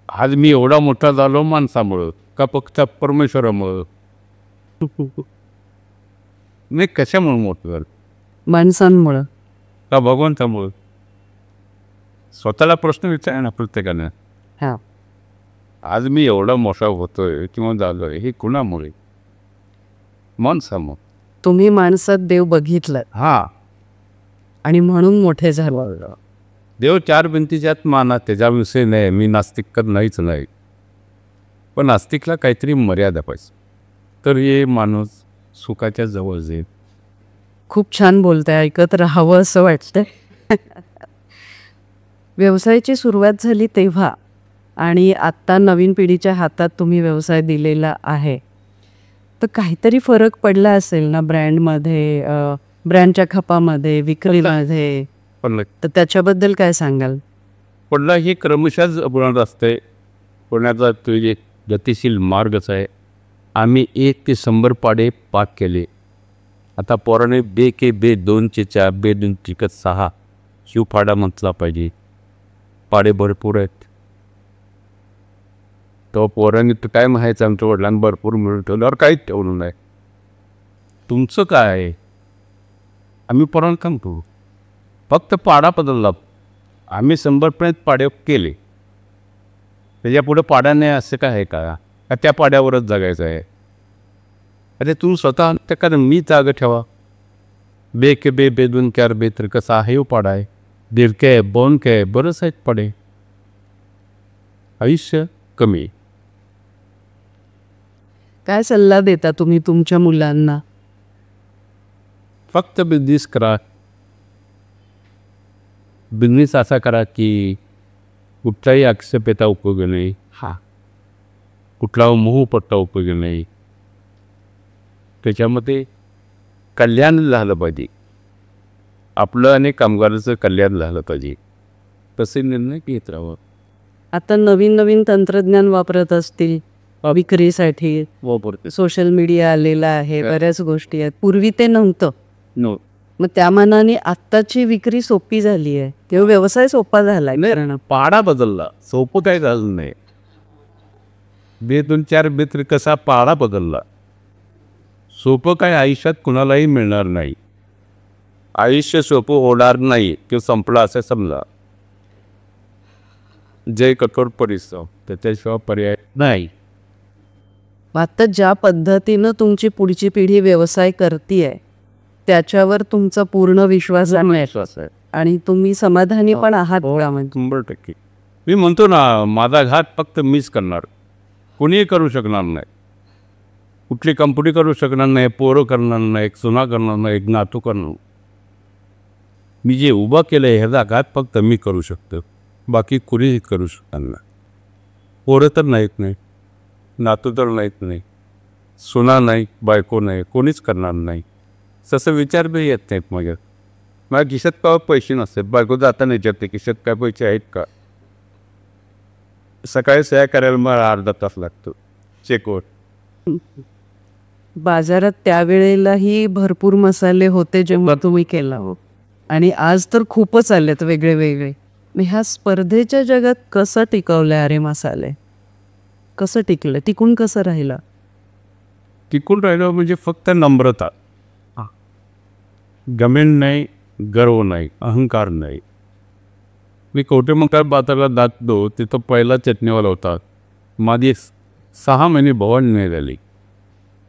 आज मी एवढा मोठा झालो माणसामुळं का फक्त परमेश्वरामुळं? मी कशामुळे मोठं झालो? माणसांमुळं का भगवंतामुळं? स्वतःला प्रश्न विचार ना प्रत्येकानं. हां, आज मी एवढा मोठा होतोय किंवा झालोय हे कुणामुळे? माणसामुळे. तुम्ही माणसात देव बघितलं हां, आणि म्हणून मोठे झाले. देव चार भिंतीच्यात माना, त्याच्याविषयी नाही. मी नास्तिक नाहीच नाही, पण नास्तिकला काहीतरी मर्यादा पाहिजे, तर हे माणूस सुखाच्या जवळ जाईल. खूप छान बोलताय, ऐकत राहावं असं वाटतंय. व्यवसायाची सुरुवात झाली तेव्हा आणि आत्ता नवीन पिढीच्या हातात तुम्ही व्यवसाय दिलेला आहे, तर काहीतरी फरक पडला असेल ना ब्रँडमध्ये, ब्रँडच्या खपामध्ये, विक्रीमध्ये, पण तर त्याच्याबद्दल काय सांगाल? पडला हे क्रमशः होणार असते. पुण्याचा तो एक गतिशील मार्गच आहे. आम्ही 1 ते 100 पाडे पाक केले. आता पोराने बे के बे 2चे 4, बे 2चे 6 शिव फाडा म्हटला पाहिजे. पाडे भरपूर आहेत. तो पोरांनी तर काय म्हणायचं, आमच्या वडिलांना भरपूर मिळून ठेवल्यावर काहीच ठेवलं नाही. तुमचं काय आहे? आम्ही पोरांना काम करू, फक्त पाडा बदलला. आम्ही 100पर्यंत पाडे केले. त्याच्यापुढे पाडा नाही असं काय आहे का? त्या पाड्यावरच जगायचं आहे? अरे तू स्वतः त्या कारण मी जागा ठेवा. बे के बे, बे 2 4 बे तर कसा आहे हो पाडा आहे. दीडके आहे, बोनके आहे, बरंच आहेत पाडे. आयुष्य कमी. काय सल्ला देता तुम्ही तुमच्या मुलांना? फक्त बिझनेस करा. बिझनेस असा करा की कुठलाही आक्षेपेता उपयोग नाही. कुठला मोह पट्टा उपयोग नाही. त्याच्यामध्ये कल्याण झालं पाहिजे. आपलं आणि कामगाराचं कल्याण झालं पाहिजे. तसे निर्णय घेत राहावं. आता नवीन नवीन तंत्रज्ञान वापरत असतील विक्रीसाठी. सोशल मीडिया आलेला आहे, बऱ्याच गोष्टी आहेत. पूर्वी ते नव्हतं. नो, मग त्या मानाने आत्ताची विक्री सोपी झाली आहे, तेव्हा व्यवसाय सोपा झालाय. नाही, पाडा बदलला, सोपं काय झालं नाही. बे 2 4 बे तर कसा पाडा बदलला. सोपं काय आयुष्यात कुणालाही मिळणार नाही. आयुष्य सोपं होणार नाही किंवा संपलं असं समजा. जय कठोर परिश्रम, त्याच्याशिवाय पर्याय नाही. आता ज्या पद्धतीनं तुमची पुढची पिढी व्यवसाय करतीये त्याच्यावर तुमचा पूर्ण विश्वास आहे आणि तुम्ही समाधानी पण आहात. 100%. मी म्हणतो ना, माझा घात फक्त मीच करणार, कोणीही करू शकणार नाही. कुठली कंपनी करू शकणार नाही, पोरं करणार नाही, सुना करणार नाही, एक नातू करणार. मी जे उभा केलं आहे ह्याचा घात फक्त मी करू शकतो, बाकी कोणीही करू शकणार नाही. पोरं तर नाहीत नाही, नातू तर नाहीत नाही, सुना नाही, बायको नाही, कोणीच करणार नाही. तसं विचार बी येत नाहीत माझ्यात. माझ्या खिशात का पैसे नसते. बायको जाताना विचारते खिशात काय पैसे आहेत का. सकाळी सह्या करायला मला अर्धा तास लागतो चेकवर. बाजारात त्यावेळेलाही भरपूर मसाले होते जेव्हा तुम्ही केला हो, आणि आज तर खूपच आलेत वेगळे वेगळे. मग ह्या स्पर्धेच्या जगात कसं टिकवलंय अरे मसाले? कसं टिकलं, टिकून कसं राहिलं? टिकून राहिलं म्हणजे फक्त नम्रता. घमेंड नाही, गर्व नाही, अहंकार नाही. मी कवठेमंकाळ बाजाराला जातो तिथं पहिला चटणीवाला होता. माझी 6 महिने भवण नाही झाली,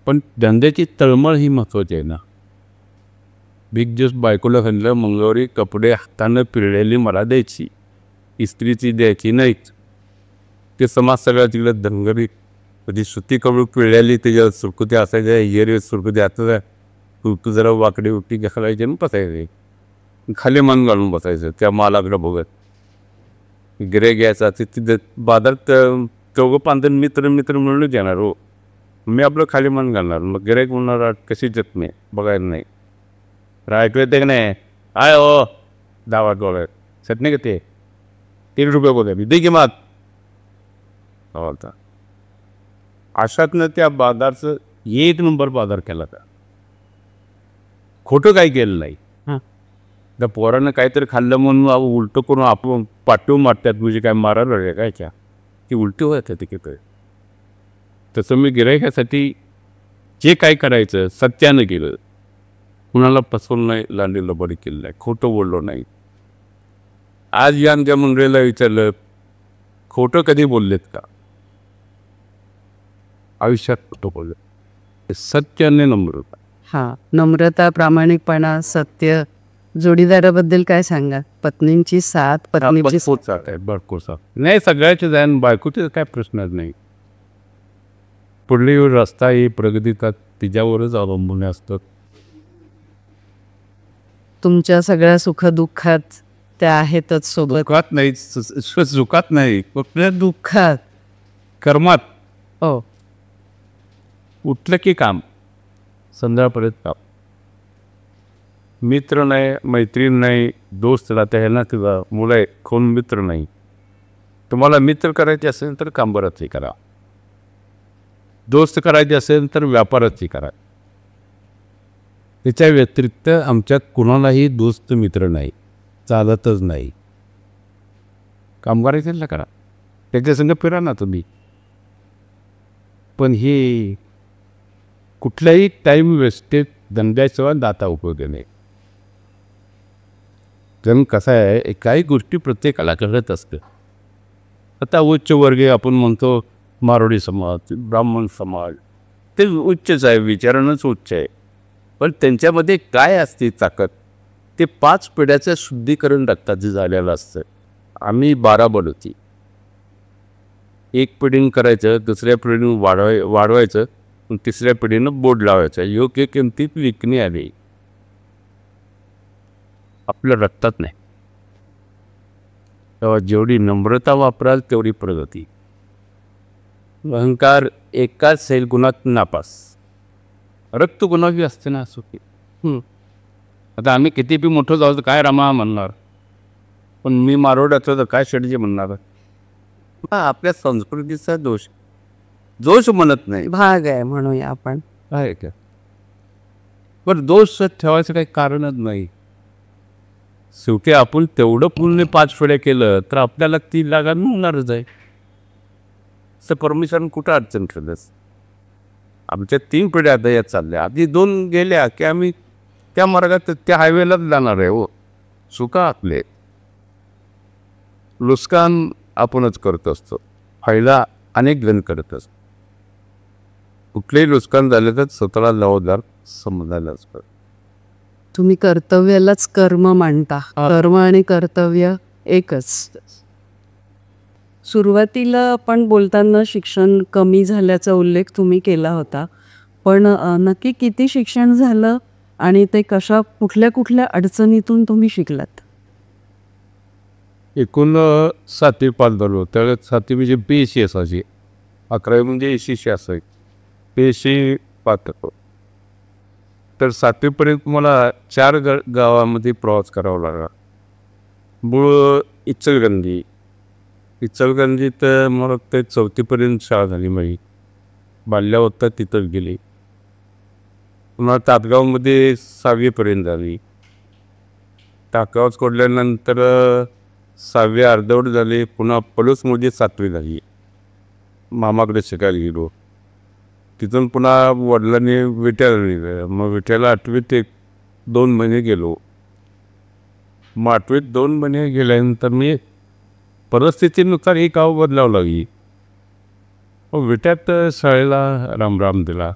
पण धंद्याची तळमळ ही महत्त्वाची आहे ना. बिग जस्ट बायकोला सांगितलं मंगळवारी कपडे हातानं पिळलेली मला द्यायची, इस्त्रीची द्यायची नाहीच. ते समाज सगळ्या तिकडे धनगरी कधी सुती कपडे पिळलेली त्याच्यावर सुरकुत्या असायच्या, हिअर सुरकुत्या असायच्या. तू जरा वाकडी उकटी घालायची आणि बसायचे, खाली मान घालून बसायचं त्या मालाकडं बघत. गिऱ्हाईक घ्यायचा तिथे बाजारात 4-5 मित्र मिळूनच येणार हो. मी आपलं खाली मान घालणार, मग गिऱ्हाईक म्हणणार कशी चटणी बघायला नाही. ऐकू येते की नाही? आय हो 10 डॉलर चटणी किती? 3 रुपये बोलते मी, दे की मात होता. अशातनं त्या बाजारचं 1 नंबर बाजार केला का. खोटं काही केलं नाही. त्या पोरानं काहीतरी खाल्लं म्हणून उलटं करून आपण पाठवून मारतात, म्हणजे काय मारायला लागले काय त्या ती उलटी होत ते किती. तसं मी गिऱ्हाईकासाठी जे काय करायचं सत्यानं केलं. कुणाला फसवलं नाही, लांडी लबाडी केलं नाही, खोटं बोललो नाही. आज यांच्या मंडळीला विचारलं खोटं कधी बोललेत का? आयुष्यात खोटं बोललं. सत्याने नम्रता. हां, नम्रता, प्रामाणिकपणा, सत्य. जोडीदाराबद्दल काय सांगा? पत्नींची साथ, पत्नीची भरपूर साथ नाही सगळ्याचे जाण, बायकोचे काय प्रश्नच नाही. पुढली रस्ता ही प्रगतीचा तिच्यावरच अवलंबून असतात. तुमच्या सगळ्या सुखदुःखात त्या आहेतच सोबत. दुःखात नाही, सुखात नाही, कुठल्या दुःखात, कर्मात. हो, उठलं की काम, संध्याकाळपर्यंत काम. मित्र नाही, मैत्रीण नाही, दोस्त राहते आहे ना तुझा, मुलं आहे, कोण मित्र नाही. तुम्हाला मित्र करायचे असेल तर कामगाराची करा, दोस्त करायचे असेल तर व्यापाराची करा. त्याच्या व्यतिरिक्त आमच्यात कुणालाही दोस्त मित्र नाही, चालतच नाही. कामगाराच्या करा, त्याच्यासंग फिरा ना तुम्ही. पण हे कुठल्याही टाईम वेस्टेज धंद्याशिवाय दाता उपयोग नाही. कारण कसं आहे, काही गोष्टी प्रत्येकाला कळत असतं. आता उच्च वर्गीय आपण म्हणतो मारवाडी समाज, ब्राह्मण समाज, ते उच्चच आहे, विचारानंच उच्च आहे. पण त्यांच्यामध्ये काय असते ताकद, ते 5 पिढ्याचं शुद्धीकरण रक्ताचं झालेलं असतं. आम्ही 12 बनवती, 1 पिढीनं करायचं, दुसऱ्या पिढीनं वाढवायचं, तिसऱ्या पिढीनं बोर्ड लावायचं. योग्य किमतीत विकणे आली आपल्या रक्तात नाही. तेव्हा जेवढी नम्रता वापराल तेवढी प्रगती. अहंकार एकाच गुणात नापास. रक्त गुणावी असते ना असो की. आता आम्ही किती बी मोठं जाऊ तर काय रामा म्हणणार, पण मी मारवड्याचं तर काय शेडजी म्हणणार. आपल्या संस्कृतीचा दोष म्हणत नाही, भाग आहे म्हणूया आपण. आहे का. बरं दोष ठेवायचं काही कारणच नाही. शेवटी आपण तेवढं पूर्ण 5 पिढ्या केलं तर आपल्याला 3 लाखात मिळणारच आहे. असं परमिशन कुठं अडचण ठेवलंच. आमच्या 3 पिढ्या आता यात चालल्या. आधी 2 गेल्या की आम्ही त्या मार्गात त्या हायवेलाच जाणार आहे. हो चुका आपले, नुकसान आपणच करत असतो, फायदा अनेक जण करत असतो. कुठलेही नुकसान झालं तर स्वतःला जबाबदार समजायलाच पाहिजे. तुम्ही कर्तव्यालाच कर्म मानता. कर्म आणि कर्तव्य एकच. सुरुवातीला आपण बोलताना शिक्षण कमी झाल्याचा उल्लेख तुम्ही केला होता, पण नक्की किती शिक्षण झालं आणि ते कुठल्या कुठल्या अडचणीतून तुम्ही शिकलात? एकूण 7वी पास झालो. त्यावेळेस 7वी म्हणजे PSC असायची, 11वी म्हणजे SCC असायची. PSC पास होतो. तर 7वीपर्यंत मला 4 गावामध्ये प्रवास करावा लागला. मूळ इचलकरंजी. इचलकरंजीत मला ते 4थीपर्यंत शाळा झाली माझी. बाल्यावस्था तिथंच गेली. पुन्हा तासगावमध्ये 6वीपर्यंत झाली. तासगाव सोडल्यानंतर 6वी अर्धवट झाली. पुन्हा पलूसमध्ये 7वी झाली. मामाकडे शिकायला गेलो. तिथून पुन्हा वडिलांनी विट्याला नेलं. मग विट्याला 8वीत 2 महिने गेलो. मग 8वीत 2 महिने गेल्यानंतर मी परिस्थितीनुसार ही गाव बदलावं लागली. मग विट्यात शाळेला रामराम दिला.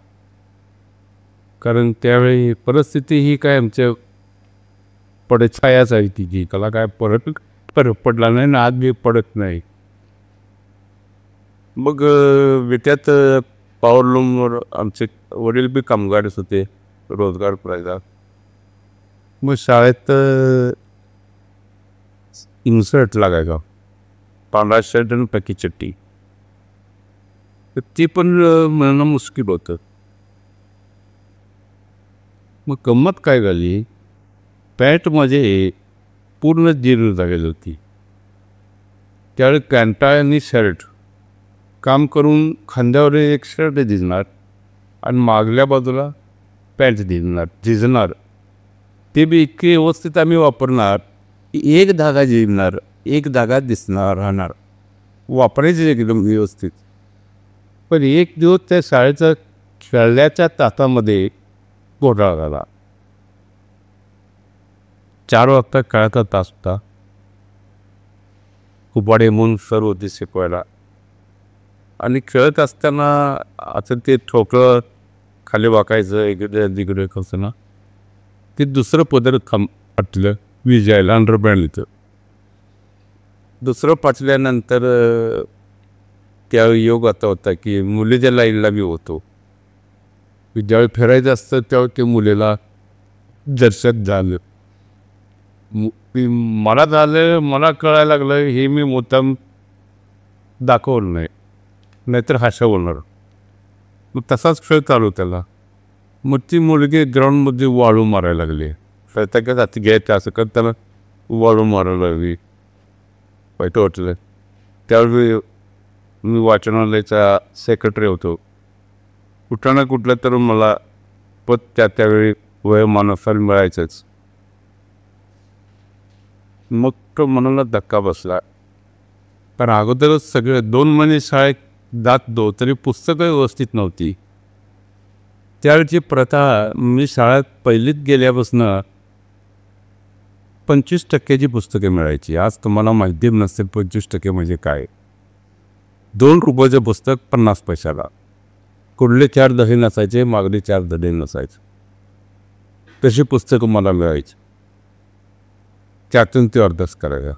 कारण त्यावेळी परिस्थिती ही काय आमच्या पडछायाच आहे तिची. त्याला काय फरक पडला नाही ना आज बी पडत नाही. मग विट्यात पॉवरलूमवर आमचे वडील बी कामगारच होते. रोजगार करायचा. मग शाळेत इन्सर्ट लागायचा. पांढरा शर्ट आणि पॅकी चट्टी. तर ती पण मिळणं मुश्किल होतं. मग गंमत काय झाली, पॅन्टमध्ये पूर्ण जीर्ण झालेली होती. त्यावेळी पॅन्टा आणि शर्ट काम करून खांद्यावर एक शर्ट दिसणार आणि मागल्या बाजूला पॅन्ट झिजणार. ते बी इतके व्यवस्थित आम्ही वापरणार की एक धागा झिजणार, एक धागा दिसणार राहणार. वापरायचे एकदम व्यवस्थित. पण एक दिवस त्या शाळेचा खेळल्याच्या तासामध्ये घोटाळा झाला. 4 वाजता खेळाचा तास होता. कुबाडे म्हणून सर होते शिकवायला. आणि खेळत असताना असं ते ठोकं खाली वाकायचं इकडे तिकडे कसं ना, ते दुसरं पदर फाटलं विजायला अंडरपॅन्ट इथं. दुसरं फाटल्यानंतर त्यावेळी योग असा होता की मुलीच्या लाईनला मी होतो. ज्यावेळी फिरायचं असतं त्यावेळी ते मुलीला दर्शक झालं. मला झालं, मला कळायला लागलं हे मी मुद्दाम दाखवलं नाही, नाहीतर हसवणार. मग तसाच खेळ चालू त्याला. मग ती मुलगी ग्राउंडमध्ये वाळू मारायला लागली. स्वतःच्या हाती घ्यायचं असं करत त्याला वाळू मारायला लागली. वाईट वाटलं. त्यावेळी मी वाचनालयाचा सेक्रेटरी होतो. कुठलं ना कुठलं तर मला पद त्यावेळी वयोमानानुसार मिळायचंच. मग तो मनाला धक्का बसला. कारण अगोदरच सगळे 2 महिने शाळेत जात दो तरी पुस्तकं व्यवस्थित नव्हती. त्यावेळची प्रथा, मी शाळेत पहिलीत गेल्यापासून 25% पुस्तके मिळायची. आज तुम्हाला माहिती नसेल 25% म्हणजे काय. 2 रुपयाचं पुस्तक 50 पैशाला. कुठले 4 धडे नसायचे, मागले 4 धडे नसायचे. तशी पुस्तकं मला मिळायची. त्यातून ते अभ्यास करायचा.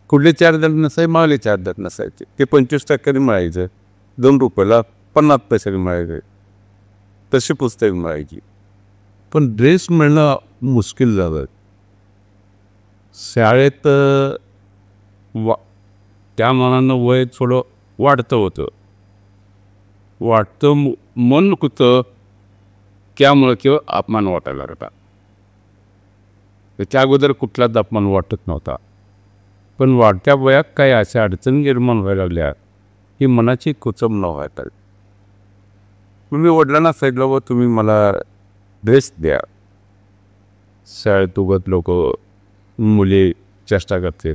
कुठले 4 धडे नसायचे, मागले 4 धडे नसायचे. ते 25% मिळायचं. 2 रुपयाला 50 पैशाला मिळायचे. तशी पुस्तकं मिळायची. पण ड्रेस मिळणं मुश्किल झालं. शाळेत त्या मनानं वय थोडं वाढतं होतं. मन होतं त्यामुळं किंवा अपमान वाटायला लागला. त्याच्या अगोदर कुठलाच अपमान वाटत नव्हता. पण वाढत्या वयात काही अशा अडचणी निर्माण व्हायला लागल्या की मनाची कुचंबणा व्हायला. मी वडिलांना सांगितलं, व तुम्ही मला ड्रेस द्या. शाळेत उगत लोक मुली चेष्टा करते.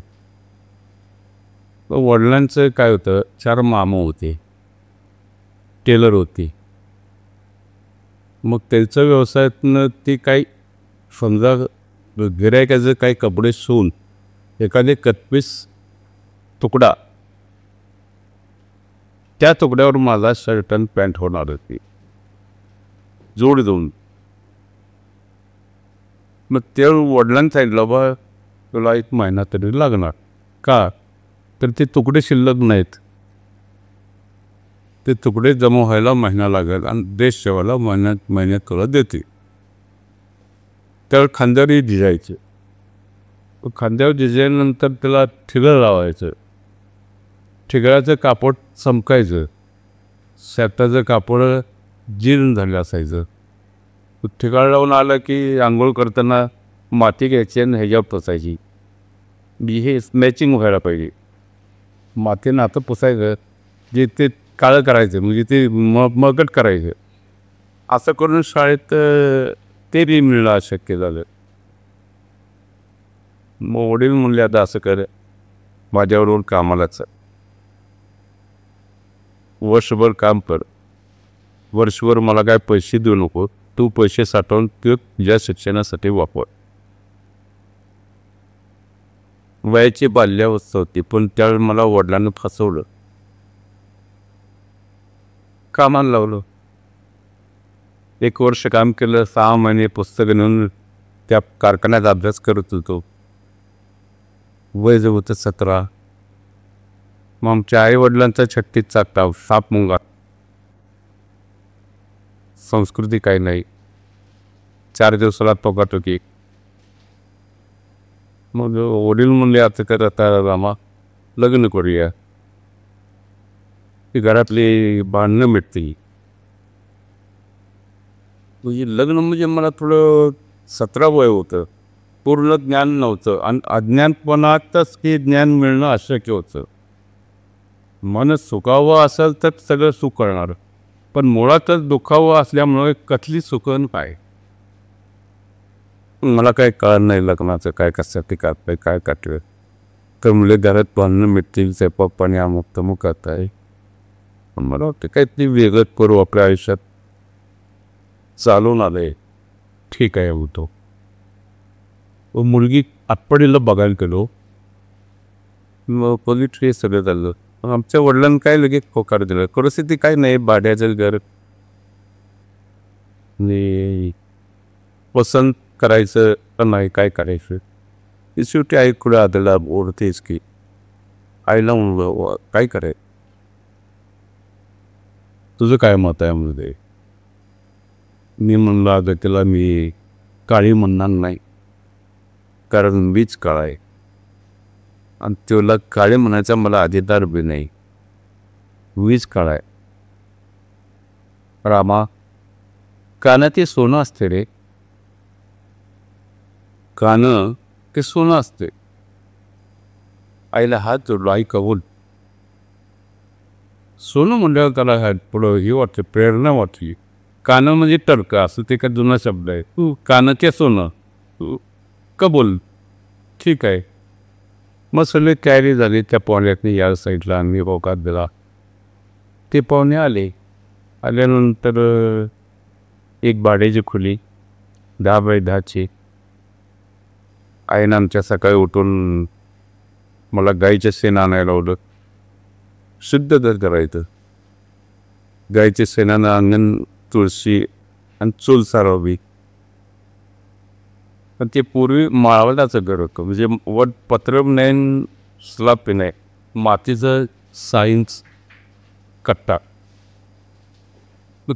वडिलांचं काय होतं, 4 मामा होते, टेलर होते. मग त्यांचं व्यवसायातनं ते काही समजा गिऱ्हाईकाचं काही कपडे शिवून एखादे 31 तुकडा, त्या तुकड्यावर माझा शर्ट आणि पॅन्ट होणार होती जोड देऊन. मग ते वडिलांनी सांगितलं, बा तुला 1 महिना तरी लागणार. का तर ते तुकडे शिल्लक नाहीत. ते तुकडे जमा व्हायला महिना लागेल आणि ड्रेस शिवायला महिन्यात तुला देते. त्यावेळी खांद्यावरही झिजायचे. खांद्यावर झिजल्यानंतर त्याला ठिगळ लावायचं. ठिगळाचं कापड चमकायचं. शेताचं कापड जीर्ण झालं असायचं. ठिकाण लावून आलं की आंघोळ करताना माती घ्यायची आणि ह्याच्यावर पुसायची. हे मॅचिंग व्हायला पाहिजे. मातीनं हातं पुसायचं, जे ते काळं करायचं, म्हणजे ते मळकट करायचं. असं करून शाळेत ते बी मिळणं अशक्य झालं. मग वडील म्हणले आता असं कर, माझ्याबरोबर कामाला चल, वर्षभर काम कर, वर्षभर मला काय पैसे देऊ नको, तू पैसे साठवून ते तुझ्या शिक्षणासाठी वापर. वयाची बाल्यावस्था होती, पण त्यावेळी मला वडिलांनी फसवलं, कामाला लावलं. 1 वर्ष काम केलं, 6 महिने पुस्तकं नेऊन त्या कारखान्यात अभ्यास करत होतो. वय जे होतं 17. मग आमच्या आई वडिलांचा 36चा टाव, साप मुंगा, संस्कृती काही नाही. 4 दिवसाला टोकाटोकी. मग वडील म्हणले आता कर, आता रामा लग्न करूया, ती घरातली भांडणं मिटतील. म्हणजे लग्न म्हणजे मला थोडं 17 वय होतं, पूर्ण ज्ञान नव्हतं आणि अज्ञानपणातच हे ज्ञान मिळणं अशक्य होतं. मन सुखावं असेल तर सगळं सुख करणार, पण मुळातच दुखावं असल्यामुळे कसली सुखन काय. मला काय कळत नाही लग्नाचं, काय कशासाठी काढतंय, काय काटलं. तर मुले घरात भांडणं मिटतील, स्वयंपाक पाणी अमुक तमुक करत आहे. मला वाटतं काहीतरी वेगळं करू आपल्या आयुष्यात. चालून आलंय, ठीक आहे होतो. मुलगी आटपाडीला बघायला गेलो, मग पोलिट्री सगळं झालं. आमच्या वडिलांनी काय लगेच होकार दिलं, परिस्थिती काय नाही, भाड्याचं घर, पसंत करायचं का नाही, काय करायचं. ती शेवटी आई कुठे आदला ओढतेच की. आईला म्हणलं काय करायचं, तुझं काय मत आहे मध्ये. मी म्हणलं अगं त्याला मी काळी म्हणणार नाही, कारण मीच काळा आहे आणि त्याला काळे म्हणायचा मला अधिकार बी नाही. वीज काळा आहे. रामा, कानं ते सोनं असते रे, कानं ते सोनं असते. आईला हात जोडलो, आई कबूल. सोनं म्हणल्यावर त्याला पुढं हे वाटते, प्रेरणा वाटते. कानं म्हणजे तर्क, असं ते का जुना शब्द आहे. तू कानाचे सोनं, तू कबूल, ठीक आहे. मग सगळे तयारी झाली. त्या पाहुण्यातनी या साईडला आम्ही होकार दिला. ते पाहुणे आले. आल्यानंतर एक भाड्याची खोली 10 बाय 10ची. आईनं आमच्या सकाळी उठून मला गाईचं शेण आणायला लावलं. शुद्ध दर करायचं. गाईच्या शेणानं अंगण, तुळशी आणि चूल सारवली. पण ते पूर्वी माळवडाचं घर होतं, म्हणजे वट पत्र नाही, स्लाब नाही, मातीचं सायन्स कट्टा.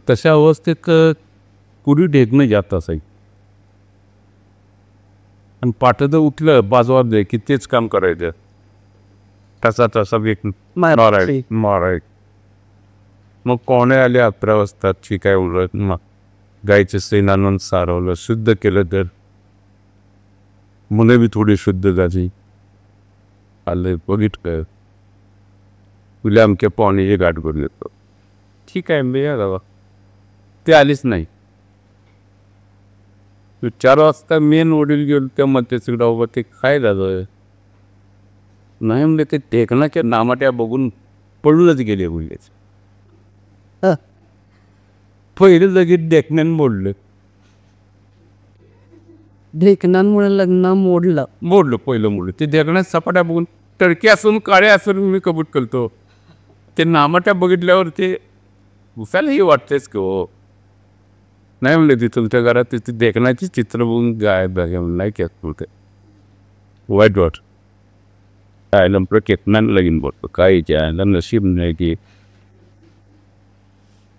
तशा अवस्थेत पूर्वी ढेकणं जात असायची. आणि पाठं उठलं बाजूवर दे की तेच काम करायचं. तसा वेग माराय. मग कोणे आले 11 वाजता, ठीक आहे उलट. मग गायचं शेण आणून सारवलं, शुद्ध केलं. तर मुलं बी थोडी शुद्ध झाली. आलं बघितलं, तुला अमक्या पाहुण्याची गाठ करून येतो. ठीक आहे मी या गावा. ते आलीच नाही. 4 वाजता मेन वडील गेलो त्या मध्ये सगळं बाबा ते काय झालं नाही म्हणजे ते ढेकणाच्या नामाट्या बघून पळूनच गेले. बोललेच पहिले लगेच ढेकण्यानं मोडलं. ढेकणांमुळे लग्न मोडलं पहिलं मोडलं. ते ढेकण्यात सपाट्या बघून, टर्की असून काळे असून मी कबूल करतो. ते नामाट्या बघितल्यावर ते उसायलाही वाटतेच की हो. नाही म्हणले ती तुमच्या घरात ती ढेकणाची चित्र बघून गायब नाही केस बोलते. वाईट वाट आयला केतनान लगीन बोलतो. काय आयला नशीब नाही की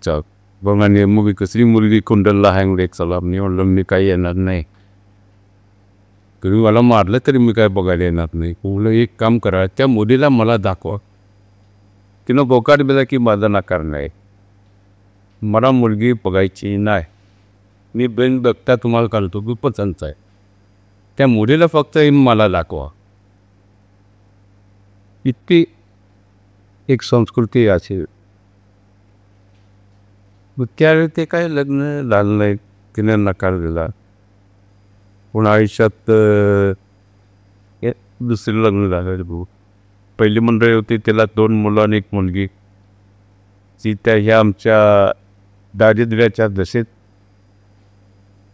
चल बघा. मुली कसली मुलगी कुंडलला हँगले चला. मी म्हणलं मी काही येणार नाही. तुम्ही मला मारलं तरी मी काय बघायला येणार नाही. बोललं एक काम करा, त्या मुलीला मला दाखवा. तिनं बोकाट दिला की माझा नकार नाही. मला मुलगी बघायची नाही. मी बेन बघता तुम्हाला कळतो की पसंत आहे. त्या मुलीला फक्त मला दाखवा. इतकी एक संस्कृती अशी. त्यावेळी ते काय लग्न झालं नाही, तिने नकार दिला. पुन्हा आयुष्यात दुसरे लग्न झालं. भाऊ पहिली मंडळी होती, त्याला 2 मुलं आणि 1 मुलगी. ती त्या ह्या आमच्या दारिद्र्याच्या दशेत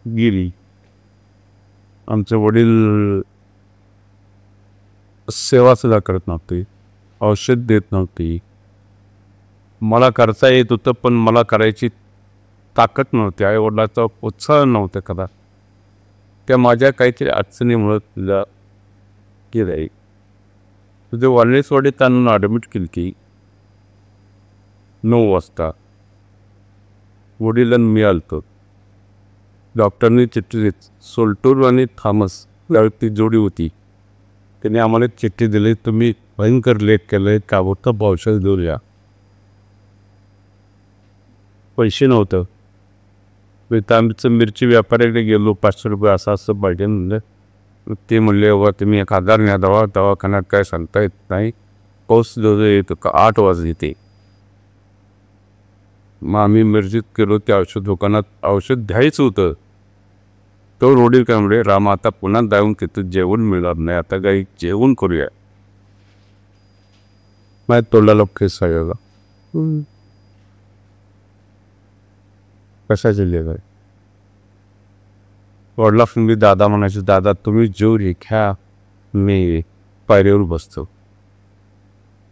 गेली. आमचे वडील सेवासुद्धा करत नव्हते, औषध देत नव्हती. मला करता येत होतं, पण मला करायची ताकद नव्हती. आईवडिलाचा उत्साह नव्हता कदा. त्या माझ्या काहीतरी अडचणीमुळं तिला गेलं आहे. तुझे वालेसवाडीत आणून ॲडमिट केली की 9 वाजता. वडिलांना मी आलतो. डॉक्टरनी चिठ्ठी देत, सोल्टूर आणि थॉमस ती जोडी होती. त्याने आम्हाला चिठ्ठी दिली, तुम्ही भयंकर लेट केलं आहे, ताबडतोब औषध देऊन या. पैसे नव्हतं. आमचं मिरची व्यापाऱ्याकडे गेलो, 500 रुपये असं पाहिजे म्हणलं. ते म्हणले, बाबा तुम्ही 1000 न्या, दवाखान्यात काय सांगता येत नाही, पाऊस जो येतो का 8 वाजता येते. मग आम्ही मिरजीत गेलो. त्या औषध दुकानात औषध द्यायचं होतं. तो वडील काय म्हणले, राम आता पुन्हा जाऊन तिथं जेवण मिळणार नाही, आता काही जेवण करूया. माझ्या तोंडाला केस आहे कशाचे लिहिलं आहे. वडला मी दादा म्हणायचे, दादा तुम्ही जेवढी घ्या, मी पायरीवर बसतो.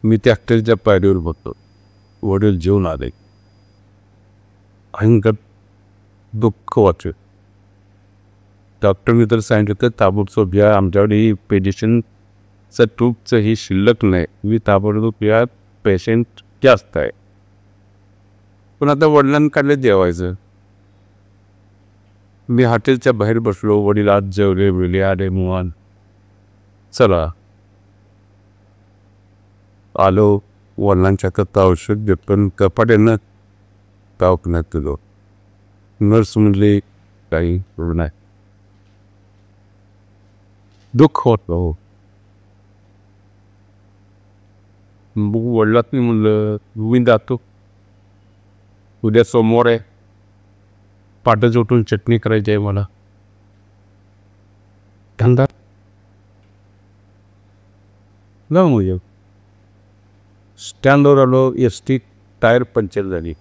मी त्या हॉटेलच्या पायरीवर बसतो. वडील जेवून आले. भयंकर दुःख वाटलं. डॉक्टरने तर सांगितलं ताबडतोब घ्या, आमच्याकडे ही पेडिशनचं ट्यूबचं ही शिल्लक नाही, मी ताबडतोब घ्या, पेशंट जास्त आहे. पण आता वडिलांकडे जेवायचं. मी हॉटेलच्या बाहेर बसलो. वडील आज जेवले बिले आले मुवान. चला आलो. वडिलांच्या करता औषध घेतलं, कपाट्यानं दवाखान्यात दिलो. नर्स म्हणली काही नाही. दुःख होत हो. वडिलात मी म्हणलं, मी जातो, उद्या सोमवार आहे, पाटच उठून चटणी करायची आहे मला. धंदा जाऊ मग. स्टँडवर आलो. ST टायर पंक्चर झाली.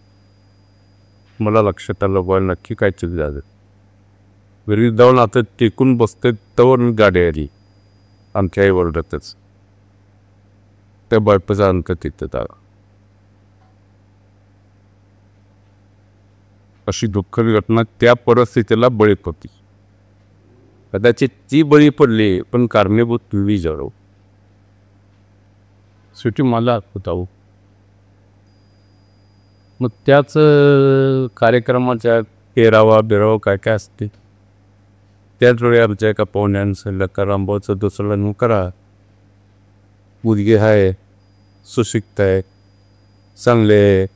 मला लक्षात आलं, बॉल नक्की काय चूक झालं. घरी जाऊन आता टेकून बसते तवर गाडी आली आमच्या आईवडिलातच. त्या बायपाचा अंक तिथं आला. अशी दुःखद घटना त्या परिस्थितीला बळी पडली. कदाचित ती बळी पडली, पण कारणीभूत मी जळो. शेवटी मला होता. मग त्याच कार्यक्रमाच्या 13वा 12वा काय काय असते, त्याच वेळी आमच्या एका पाहुण्यांचं लकारांबाचं दुसरं लग्न करा, मुलगी आहे, सुशिक्त आहे, चांगले आहे,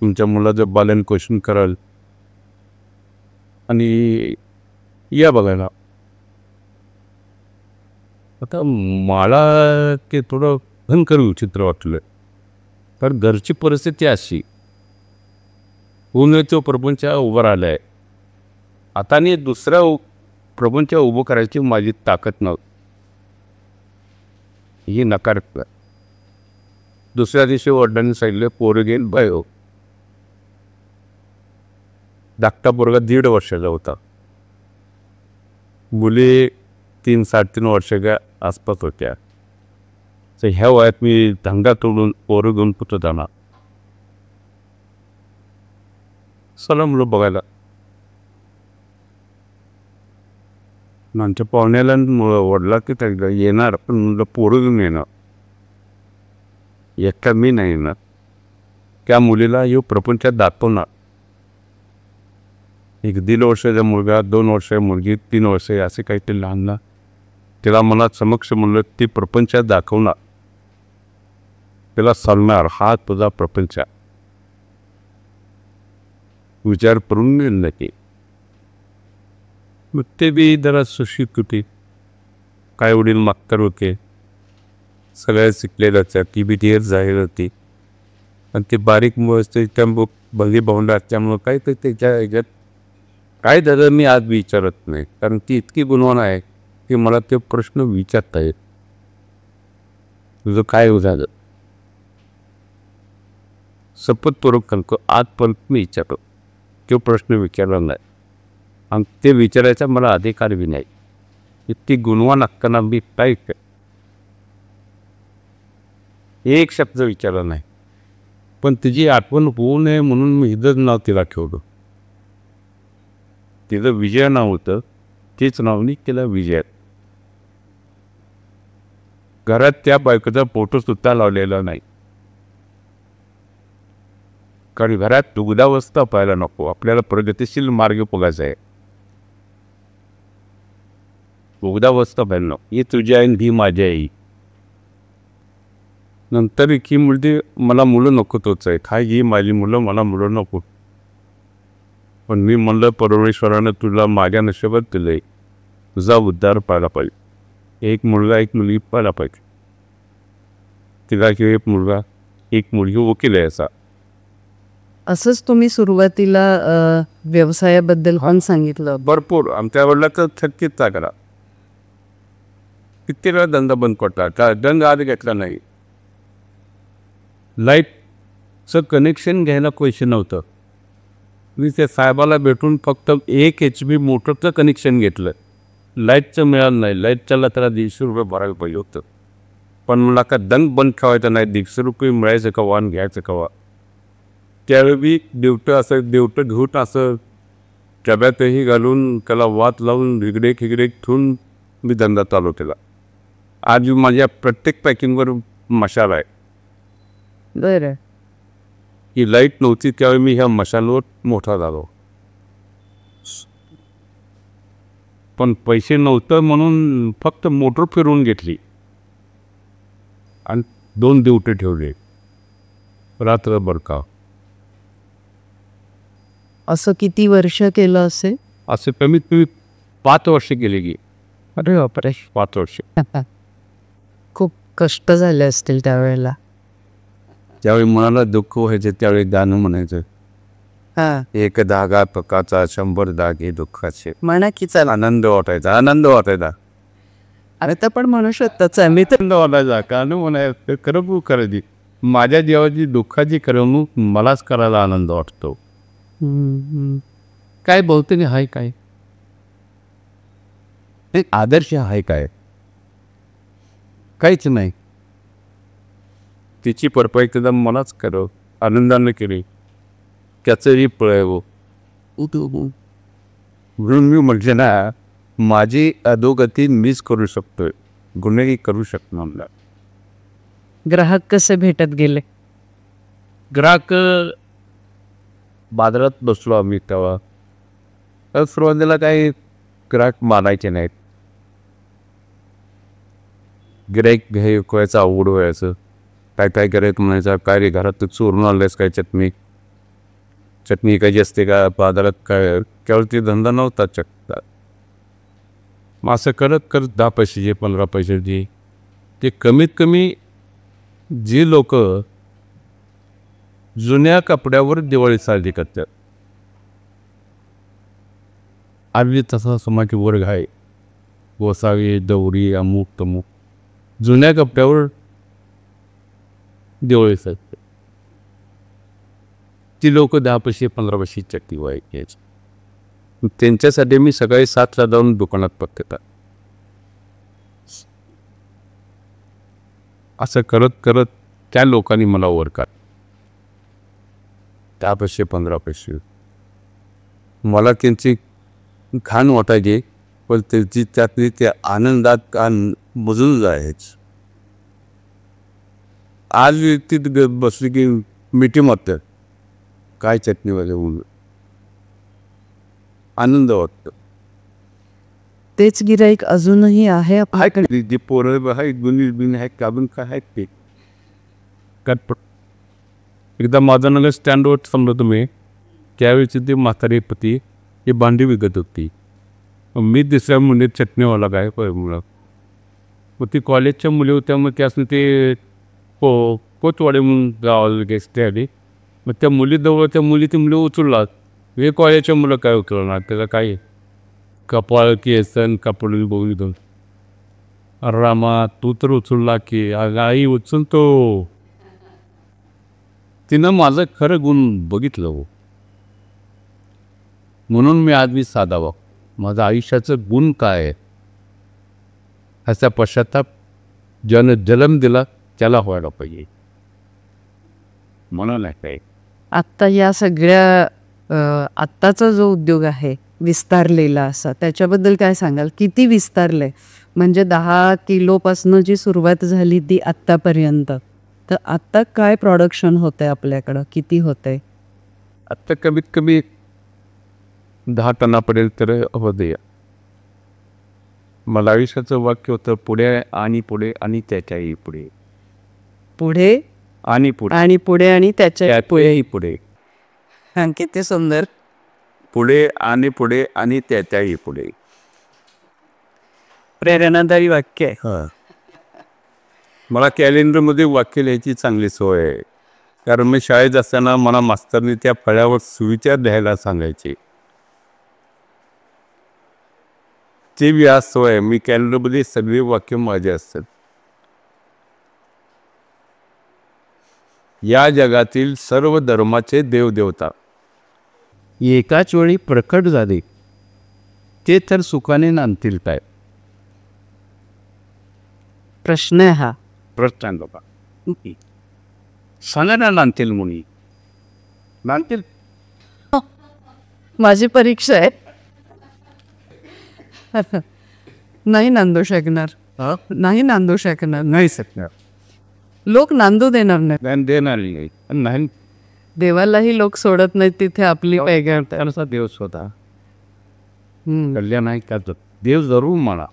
तुमच्या मुलाचं पालन पोषण कराल आणि या बघायला. आता मला ते थोडं भयंकर विचित्र वाटलं. कारण घरची परिस्थिती अशी, उन्हाचं प्रपंच उभं राहिलं आहे. आता आणि दुसऱ्या प्रपंच उभं करायची माझी ताकद नव्हती. ही नकार. दुसऱ्या दिवशी वडिलांनी सांगितलं, पोरं घेऊन बाय हो. धाकटा पोरगा 1.5 वर्षाचा होता. मुली 3-3.5 वर्षाच्या आसपास होत्या. तर ह्या वयात मी धंदा तोडून पोरं घेऊन कुठं जाणार. चला मुलं बघायला. आमच्या पाहुण्याला वडला की त्याला येणार, पण मुलं पोरं घेऊन येणार. एकटा मी नाही येणार. त्या मुलीला यो प्रपंचात दाखवणार. 1-1.5 वर्षाचा मुलगा, 2 वर्षाची मुलगी, 3 वर्ष असे काहीतरी लहान ना, त्याला मला समक्ष म्हणलं ती प्रपंचात दाखवणार. त्याला सांगणार, हा तुझा प्रपंच. विचार करून गेल नक्की. मग ते बी जरा सुशिक्षित होती, काय वडील मास्तर होते, सगळ्या शिकलेलं ती बी ढेर जाहीर होती. आणि ते बारीक त्या भली भावंड असल्यामुळं काय तर त्याच्या ह्याच्यात काय झालं मी आज विचारत नाही, कारण ती इतकी गुणवान आहे की मला ते प्रश्न विचारता येत. तुझं काय झालं सपतपूर्वक सांगतो, आजपर्यंत मी विचारतो तो प्रश्न विचारला नाही आणि ते विचारायचा मला अधिकार बी नाही. इतकी गुणवान असताना मी काय एक शब्द विचारला नाही. पण तिची आठवण होऊ नये म्हणून मी हिजंच नाव तिला ठेवलं. तिचं विजय नाव होतं, तेच नावनी तिला विजय. घरात त्या बायकोचा फोटो सुद्धा लावलेला नाही, कारण घरात दुग्धावस्था पाहायला नको, आपल्याला प्रगतिशील मार्ग बघायचा आहे. दुग्धावस्था पाहायला नको. ही तुझी आई ही माझी आई. नंतर ही मुलगी मला मुलं नको तोच आहे, काय ही माझी मुलं मला मुलं नको. पण मी म्हणलं परमेश्वरानं तुला माझ्या नशिबात दिलंय, तुझा उद्धार पाहायला पाहिजे. एक मुलगा एक मुलगी पाहायला पाहिजे. तिला किंवा एक मुलगा एक मुलगी वकील आहे असा. असंच तुम्ही सुरुवातीला व्यवसायाबद्दल पण सांगितलं. भरपूर आमच्या वडिलांचं थक्कीच करा. किती वेळा धंदा बंद पडला, का दंड आज घेतला नाही. लाईटचं कनेक्शन घ्यायला पैसे नव्हतं. मी त्या साहेबाला भेटून फक्त 1 HP मोटरचं कनेक्शन घेतलं. लाईटचं मिळालं नाही. लाईटच्याला त्याला 150 रुपये भरायला पाहिजे होतं. पण मला का दंड बंद ठेवायचा नाही, 150 रुपये मिळायचं का वाहन घ्यायचं कवा. त्यावेळी देवटं घेऊन असं डब्यातही घालून त्याला वात लावून हिगडे खिगडे ठेवून मी धंदा चालू केला. आज माझ्या प्रत्येक पॅकिंगवर मशाल आहे. बरं. ही लाईट नव्हती त्यावेळी मी ह्या मशालवर मोठा झालो. पण पैसे नव्हतं म्हणून फक्त मोटर फिरवून घेतली आणि 2 दिवटे ठेवले रात्रभर का. असं किती वर्ष केलं असेल? असे कमीत कमी 5 वर्ष गेले की. अरे बापरे. 5 वर्ष. खूप कष्ट झाले असतील त्यावेळेला. ज्यावेळी मनाला दुःख व्हायचे त्यावेळी गाणं म्हणायचं, एक धागा पकाचा 100 धागे दुःखाचे. म्हणा की चला. आनंद वाटायचा, आनंद वाटायचा. आता पण म्हणू शकताच आहे. मी तर आनंद वाटायचा. गाणं म्हणायचं करमणूक करायची. माझ्या जीवाची दुःखाची करमणूक मलाच करायला आनंद वाटतो. काय बोलते नाही हाय काय, एक आदर्श आहे काय, काहीच नाही. तिची भरपाई त्याचा मलाच करो, आनंदाने केली, त्याचंही पळावं. म्हणून मी म्हटले ना, माझी अधोगती मीच करू शकतोय, गुन्हेही करू शकणार नाही. ग्राहक कसे भेटत गेले? ग्राहक बाजारात बसलो आम्ही तेव्हा, तर सुरुवातीला काही ग्राहक मानायचे नाहीत. गिराईक घ्यायचं अवघड व्हायचं. काय काय गिराईक म्हणायचं, काय रे घरात तू चोरून आणलंयस काय चटणी काही असते का बाजारात, काय त्यावरती धंदा नव्हता चक्का. मग असं करत करत 10 पैशाचे 15 पैशाचे ते कमीत कमी जी लोक जुन्या कपड्यावर दिवाळी साजरी करतात, आम्ही तसा समाज वर्ग आहे. गोसावी दौरी अमुक तमुक जुन्या कपड्यावर दिवाळी साजरी, ती लोक 10 पैसे 15 पैसे चटणी व्हायची. त्यांच्यासाठी मी सकाळी 7ला जाऊन दुकानात पत्ता. असं करत करत त्या लोकांनी मला ओळखात. 10 पैसे 15 पैसे मला त्यांची घाण वाटायची, पण त्यांची त्यातली त्या आनंदात कान बुजून जायचं. आज व्यक्ती बसली की मिठी मारतात, काय चटणीवाले होऊन आनंद वाटतो. तेच गिराईक अजूनही आहे आपल्याकडे. जे पोरं आहे गुन्हे बिन आहेत काबून काय आहेत ते कटपट. एकदा माझा नगर स्टँडवर समजा तुम्ही, त्यावेळेची ती म्हातारी पती ही भांडी विकत होती. मी दुसऱ्या मुलीत चटणीवाला काय मुलं. मग ती कॉलेजच्या मुली होत्या, मग त्यासनं ते कोतवाडे म्हणून गावाला गेस्ट आली. मग त्या मुलीजवळ त्या मुली ती मुली उचललात. हे कॉलेजच्या मुलं काय उचलणार, त्याला काय कपाळ केसन कापड बघून घेऊन. अरे रामा, तू तर उचलला की. आई उचलतो. तिनं माझं खरं गुण बघितलं हो. म्हणून मी आज साधा वाग. माझं आयुष्याचं गुण काय आहे ह्याचा पश्चाताप जन्म दिला त्याला व्हायला पाहिजे म्हणून नाही काय. आत्ता या सगळ्या आत्ताचा जो उद्योग आहे विस्तारलेला असा, त्याच्याबद्दल काय सांगाल? किती विस्तारलंय? म्हणजे 10 किलोपासनं जी सुरुवात झाली ती आत्तापर्यंत, तर आत्ता काय प्रोडक्शन होतं आहे आपल्याकडं? किती होतं आहे आत्ता? कमीत कमी 10 टनापर्यंत तर होते. मला आयुष्याचं वाक्य होतं, पुढे आणि पुढे आणि त्याच्याही पुढे. पुढे आणि पुढे आणि पुढे आणि त्याच्या पुढेही पुढे. हां, किती सुंदर. पुढे आणि पुढे आणि त्याच्याही पुढे. प्रेरणादायी वाक्य आहे. मला कॅलेंडरमध्ये वाक्य लिहायची चांगली सवय आहे. कारण मी शाळेत असताना मला मास्तरने त्या फळ्यावर सुविचार लिहायला सांगायचे. ती व्यास सवय. मी कॅलेंडरमध्ये सगळे वाक्य माझे असतात. या जगातील सर्व धर्माचे देवदेवता एकाच वेळी प्रकट झाले, ते तर सुखाने नांदतील काय? प्रश्न आहे हा. प्रश्न आहे बाबा. सांगा ना, नांदतील मुनी? नांदतील. माझी परीक्षा आहे. नाही नांदू शकणार. नाही नांदू शकणार. नाही शकणार. लोक नांदू देणार नाही. देणार नाही. देवालाही लोक सोडत नाहीत तिथे आपली वेगळ्या. त्यानुसार देव स्वतः कल्याण नाही का देव जरूर म्हणा.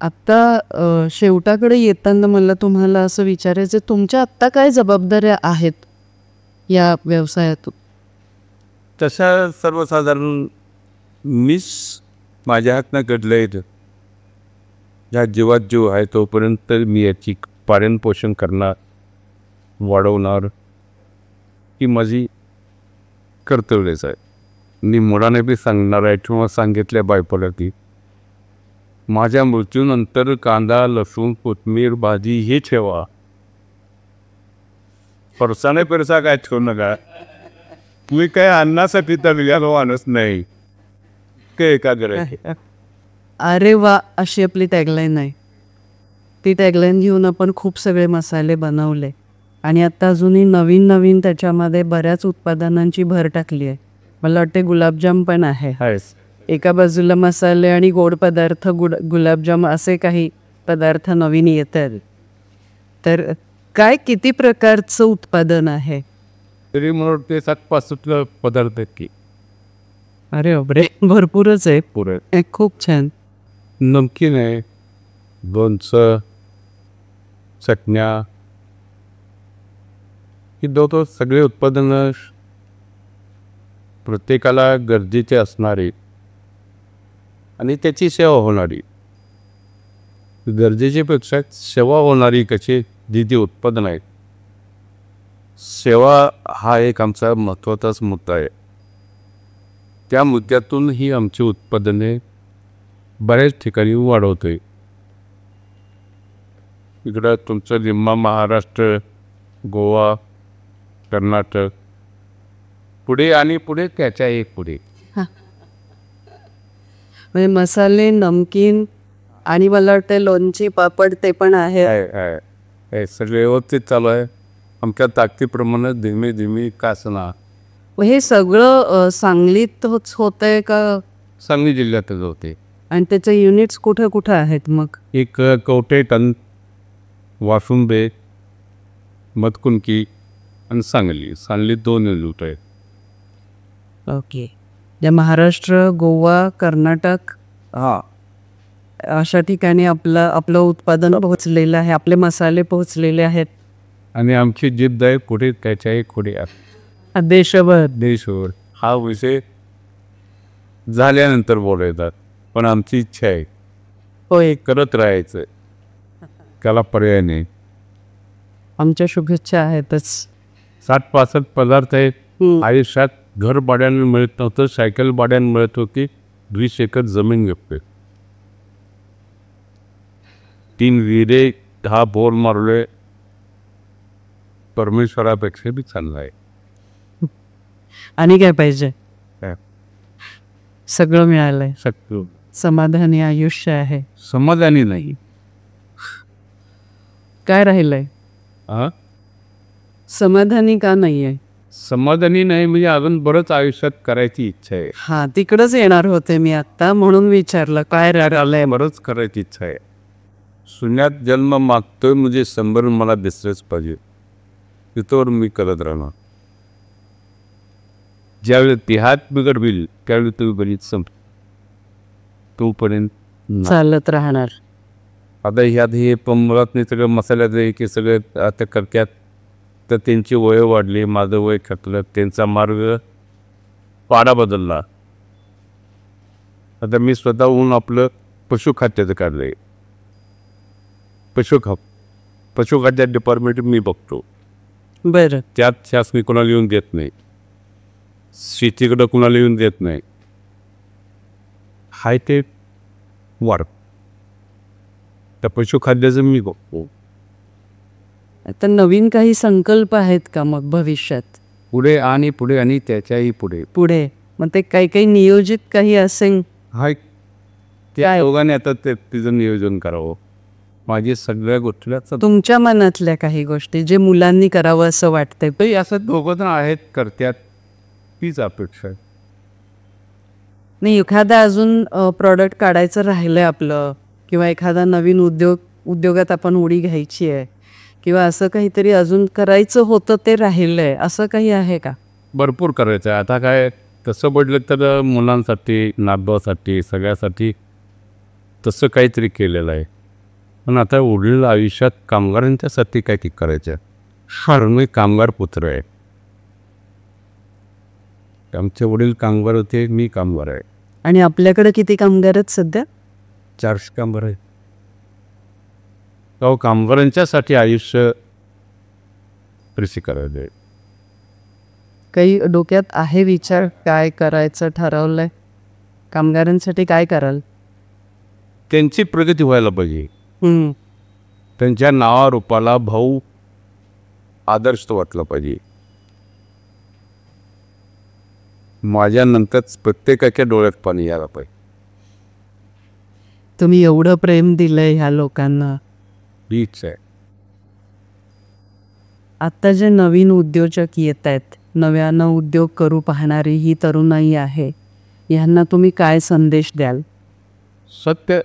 आत्ता शेवटाकडे येताना मला तुम्हाला असं विचारायचं, तुमच्या आत्ता काय जबाबदाऱ्या आहेत या व्यवसायातून? तशा सर्वसाधारण मीच माझ्या हातनं घडलं आहे. ज्या जीवात जीव आहे तोपर्यंत मी याची पालनपोषण करणार, वाढवणार ही माझी कर्तव्यच आहे. मी मुलाने बी सांगणार आहे किंवा सांगितल्या बायकोला की माझ्या मृत्यूनंतर कांदा, लसूण, कोथिंबीर, भाजी हे ठेवा. फरसाने पेरसा काय ठेवू नका. तुम्ही काय अन्नासाठी तर माणूस नाही काय का करायचं. अरे वा, अशी आपली टॅगलाईन आहे. ती टॅगलाईन घेऊन आपण खूप सगळे मसाले बनवले आणि आता अजूनही नवीन नवीन त्याच्यामध्ये बऱ्याच उत्पादनांची भर टाकली आहे. मला वाटते गुलाबजाम पण आहे. एका बाजूला मसाले आणि गोड पदार्थ, गुलाबजाम असे काही पदार्थ नवीन येत आहेत. तर काय किती प्रकारचं उत्पादन आहे? तरी मला वाटते 7-5 पदार्थ आहेत की. अरे बापरे, भरपूरच आहे. पुरे खूप छान. नमकीन आहे, लोणचं, चटण्या, ही दोन सगळे उत्पादनं प्रत्येकाला गरजेचे असणारे आणि त्याची सेवा होणारी. गरजेच्यापेक्षा सेवा होणारी कशी जी ती उत्पादन आहेत. सेवा हा एक आमचा महत्त्वाचाच मुद्दा आहे. त्या मुद्द्यातून ही आमची उत्पादने बऱ्याच ठिकाणी वाढवतोय. इकडं तुमचं निम्मा महाराष्ट्र, गोवा, कर्नाटक, पुढे आणि पुढे त्याच्या एक पुढे. म्हणजे मसाले, नमकीन आणि मला वाटतं लोणची, पापड ते पण आहे. सगळे व्यवस्थित चालू आहे. आमच्या ताकदीप्रमाणे धीमे धीमे कासना. हे सगळं सांगलीत होतंय का? सांगली जिल्ह्यातच होते. आणि त्याचे युनिट्स कुठं कुठं आहेत मग? एक कवठेकण, वासुंबे, मतकुंकी आणि सांगली 2 युनिट आहेत. ओके. ज्या महाराष्ट्र, गोवा, कर्नाटक अशा ठिकाणी आपलं उत्पादन पोहोचलेलं आहे, आपले मसाले पोहोचलेले आहेत. आणि आमची जिद्द आहे पुढे त्याच्याही पुढे देशभर. देशभर हा विषय झाल्यानंतर बोलायचा. पण आमची इच्छा आहे होय, करत राहायचं, त्याला पर्याय नाही. आमच्या शुभेच्छा आहेतच. 60-65 पदार्थ आहेत. आयुष्यात घर भाड्यानं मिळत नव्हतं, सायकल भाड्यानं मिळत होती. 20 एकर जमीन घेतली, 3 विहिरे, 10 बोर मारले. परमेश्वरापेक्षा बी चांगला आहे. आणि काय पाहिजे? काय? सगळं मिळालंय. शक्य समाधानी आयुष्य आहे. समाधानी नाही. काय राहिलंय? हा, समाधानी का नाहीये? समाधानी नाही म्हणजे अजून बरंच आयुष्यात करायची इच्छा आहे. हा, तिकडच येणार होते मी आता, म्हणून विचारलं काय राहिलंय. बरंच करायची इच्छा आहे. शून्यात जन्म मागतोय म्हणजे 100 मला दिसलंच पाहिजे. तिथवर मी करत राहणार. ज्यावेळी देहात बिघड होईल त्यावेळी तुम्ही बरीच तोपर्यंत चालत राहणार. आता ह्यात हे मुळात नाही सगळं मसाल्याचं आहे की सगळं आता करत्यात. तर त्यांची वय वाढली, माझं वय खचलं, त्यांचा मार्ग पाडा बदलला. आता मी स्वतःहून आपलं पशुखाद्याचं काढलं आहे. पशुखाद्य डिपार्टमेंट मी बघतो. बरं, त्यात शासनी कोणाला येऊन देत नाही, शेतीकडं कुणाला येऊन देत नाही. हाय ते वाढ त्या पशुखाद्याचं मी बघतो. आता नवीन काही संकल्प आहेत का मग भविष्यात? पुढे आणि पुढे आणि त्याच्याही पुढे पुढे मग ते काही काही नियोजित काही असेल? हाय त्या योगाने आता ते तिचं नियोजन करावं. माझी सगळ्या गोष्टीला तुमच्या मनातल्या काही गोष्टी जे मुलांनी करावं असं वाटतंय? ते असं दोघं जण आहेत करत्यात, तीच अपेक्षा आहे. नाही, एखादा अजून प्रॉडक्ट काढायचं राहिलंय आपलं, किंवा एखादा नवीन उद्योगात आपण उडी घ्यायची आहे, किंवा असं काहीतरी अजून करायचं होतं ते राहिलंय, असं काही आहे का? भरपूर करायचं आहे. आता काय तसं म्हटलं तर मुलांसाठी, नातवासाठी, सगळ्यासाठी तसं काहीतरी केलेलं आहे. पण आता उरलेलं आयुष्यात कामगारांच्यासाठी काय करायचं. कारण मी कामगार पुत्र आहे. आमचे वडील कामगार होते, मी कामगार आहे. आणि आपल्याकडे किती कामगार आहेत सध्या? 400 कामगार आहेत. तो कामगारांच्यासाठी आयुष्य कृषी करायचं आहे. काही डोक्यात आहे विचार काय करायचं ठरवलंय? कामगारांसाठी काय कराल? त्यांची प्रगती व्हायला पाहिजे. त्यांच्या नावारूपाला भाऊ आदर्श वाटला पाहिजे. माझ्यानंतरच प्रत्येकाच्या डोळ्यात पाणी यायला पाहिजे. तुम्ही एवढं प्रेम दिलंय ह्या लोकांना. हीच आहे. आता जे नवीन उद्योजक येत आहेत, नव्यानं उद्योग करू पाहणारी ही तरुणाई आहे, ह्यांना तुम्ही काय संदेश द्याल? सत्य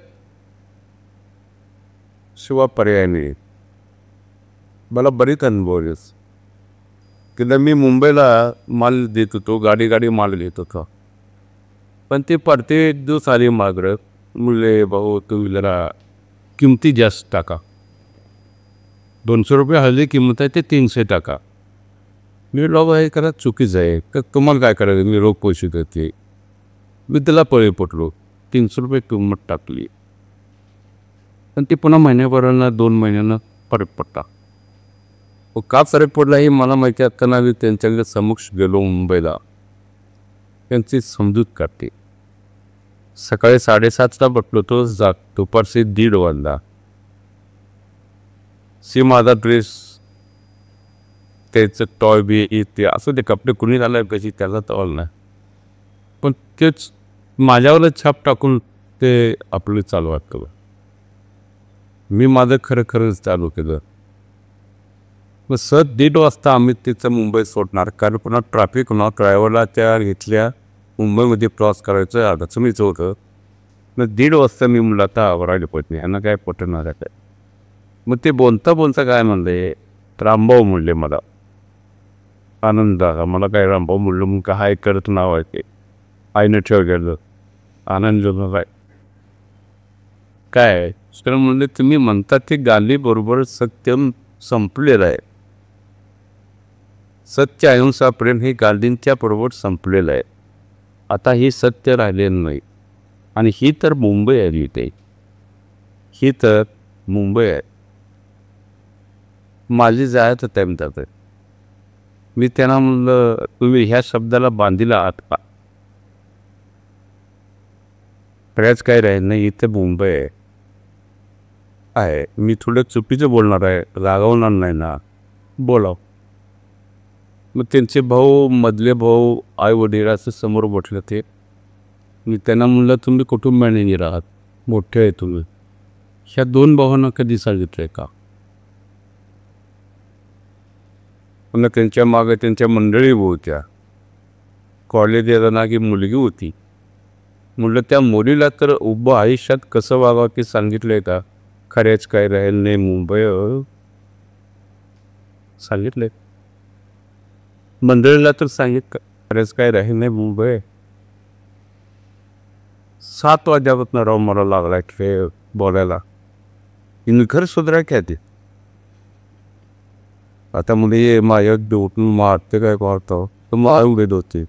शिवाय पर्याय नाही. मला बरीच अनुभव आहे. किंवा मी मुंबईला माल देत होतो, गाडी माल घेत होता. पण ते परते दिवस आले मागं, मुले भाऊ तुम्ही जरा किमती जास्त टाका. 200 रुपये हल्ली किंमत आहे, ते 300 टाका. मी लोक हे करा चुकीचं आहे. तर तुम्हाला काय करायचं? मी रोख पैसे देते. मी त्याला पळे पटलो, 300 रुपये किंमत टाकली. पण ती पुन्हा महिन्याभरानं 2 महिन्यानं फरक पडला. का फरक पडला हे मला माहिती असताना मी त्यांच्याकडे समक्ष गेलो मुंबईला. त्यांची समजूत काढते. सकाळी 7:30ला बसलो तो दुपारचे 1:30 वाजला. माझा ड्रेस, त्याचं टॉय बी ते असं ते कपडे कुणी घालाय कशी त्याचा तॉल नाही. पण तेच माझ्यावरच छाप टाकून ते आपलं चालू केलं. मी माझं खरंच चालू केलं. मग 1:30 वाजता आम्ही तिथं मुंबई सोडणार, कारण पुन्हा ट्रॅफिक होणार. ड्रायव्हरला त्या घेतल्या मुंबईमध्ये प्रवास करायचं अडचणीचं होतं. मग 1:30 वाजता मी म्हणलं आता आवरायला पाहिजे, ह्यांना काय पटणार आहे काय. मग ते बोलता काय म्हणले, रामभाऊ म्हणले. मला आनंद झाला. मला काय रामभाऊ म्हणलं मग काय करत नाव आहे ते आईनं ठेवलेलं. आनंद काय तर म्हणले तुम्ही म्हणतात ते गांधीबरोबर सत्यम संपलेलं आहे. सत्य अहिंसा प्रेम हे गांधींच्या बरोबर संपलेलं आहे. आता हे सत्य राहिलेलं नाही. आणि ही तर मुंबई आहे इथे, ही तर मुंबई आहे. माझी जायचं टाईम जातं. मी त्यांना म्हणलं, तुम्ही ह्या शब्दाला बांधीला आहात का? खरंच काय राहील नाही, इथे मुंबई आहे. मी थोडं चुकीचं बोलणार आहे, रागवणार नाही ना, बोलाव. मग त्यांचे भाऊ, मधले भाऊ, आई वडिलाचं समोर बसले ते. मी त्यांना म्हणलं, तुम्ही कुटुंबाने आहात, मोठे आहे तुम्ही. ह्या 2 भावांना कधी सांगितलं आहे का? पुन्हा त्यांच्या मागे त्यांच्या मंडळी होत्या. कॉलेज येताना की मुलगी होती. म्हटलं त्या मुलीला तर उभं आयुष्यात कसं वागावं ते सांगितलं आहे का? खरेच काय राहील नाही मुंबई सांगितलंय. मंडळीला तर सांगितलं खरेच काय राहील नाही मुंबई. 7 वाजल्यापासून राव मला लागला खेळ बोलायला. घर सुधारा काय ते आता मुली माझ्या उठून मारते काय करतो तर मारून देत होते.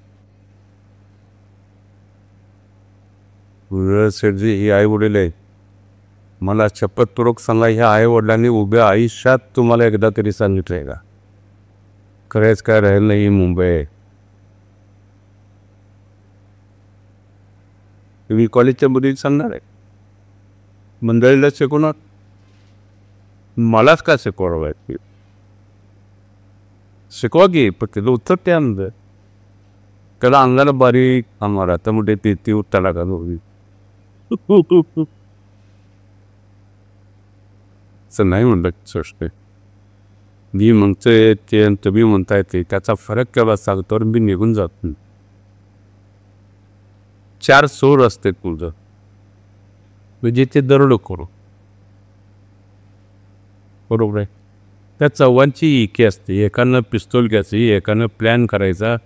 शेठजी ही आई वडील आहे, मला शपथपूर्वक सांगा, ह्या आई वडिलांनी उभ्या आयुष्यात तुम्हाला एकदा तरी सांगितलंय का खरेच काय राहील नाही मुंबई? तुम्ही कॉलेजच्या मुली सांगणार आहे, मंडळीला शिकवणार, मलाच का शिकवणार? शिकवा की, पण तिला उत्तर त्यानंतर त्याला अंगाला बारीक आम्हाला आता मोठे ती उत्ताला का होईल असं नाही म्हणलं. सृष्टी मी म्हणतोय ते तुम्ही म्हणताय ते त्याचा फरक केव्हा सांगतो, मी निघून जातो. 4 सोर असते तुझं म्हणजे ते दरोड करू, बरोबर आहे. त्या चौघांची इके असते, एकानं पिस्तूल घ्यायची, एकानं प्लॅन करायचा,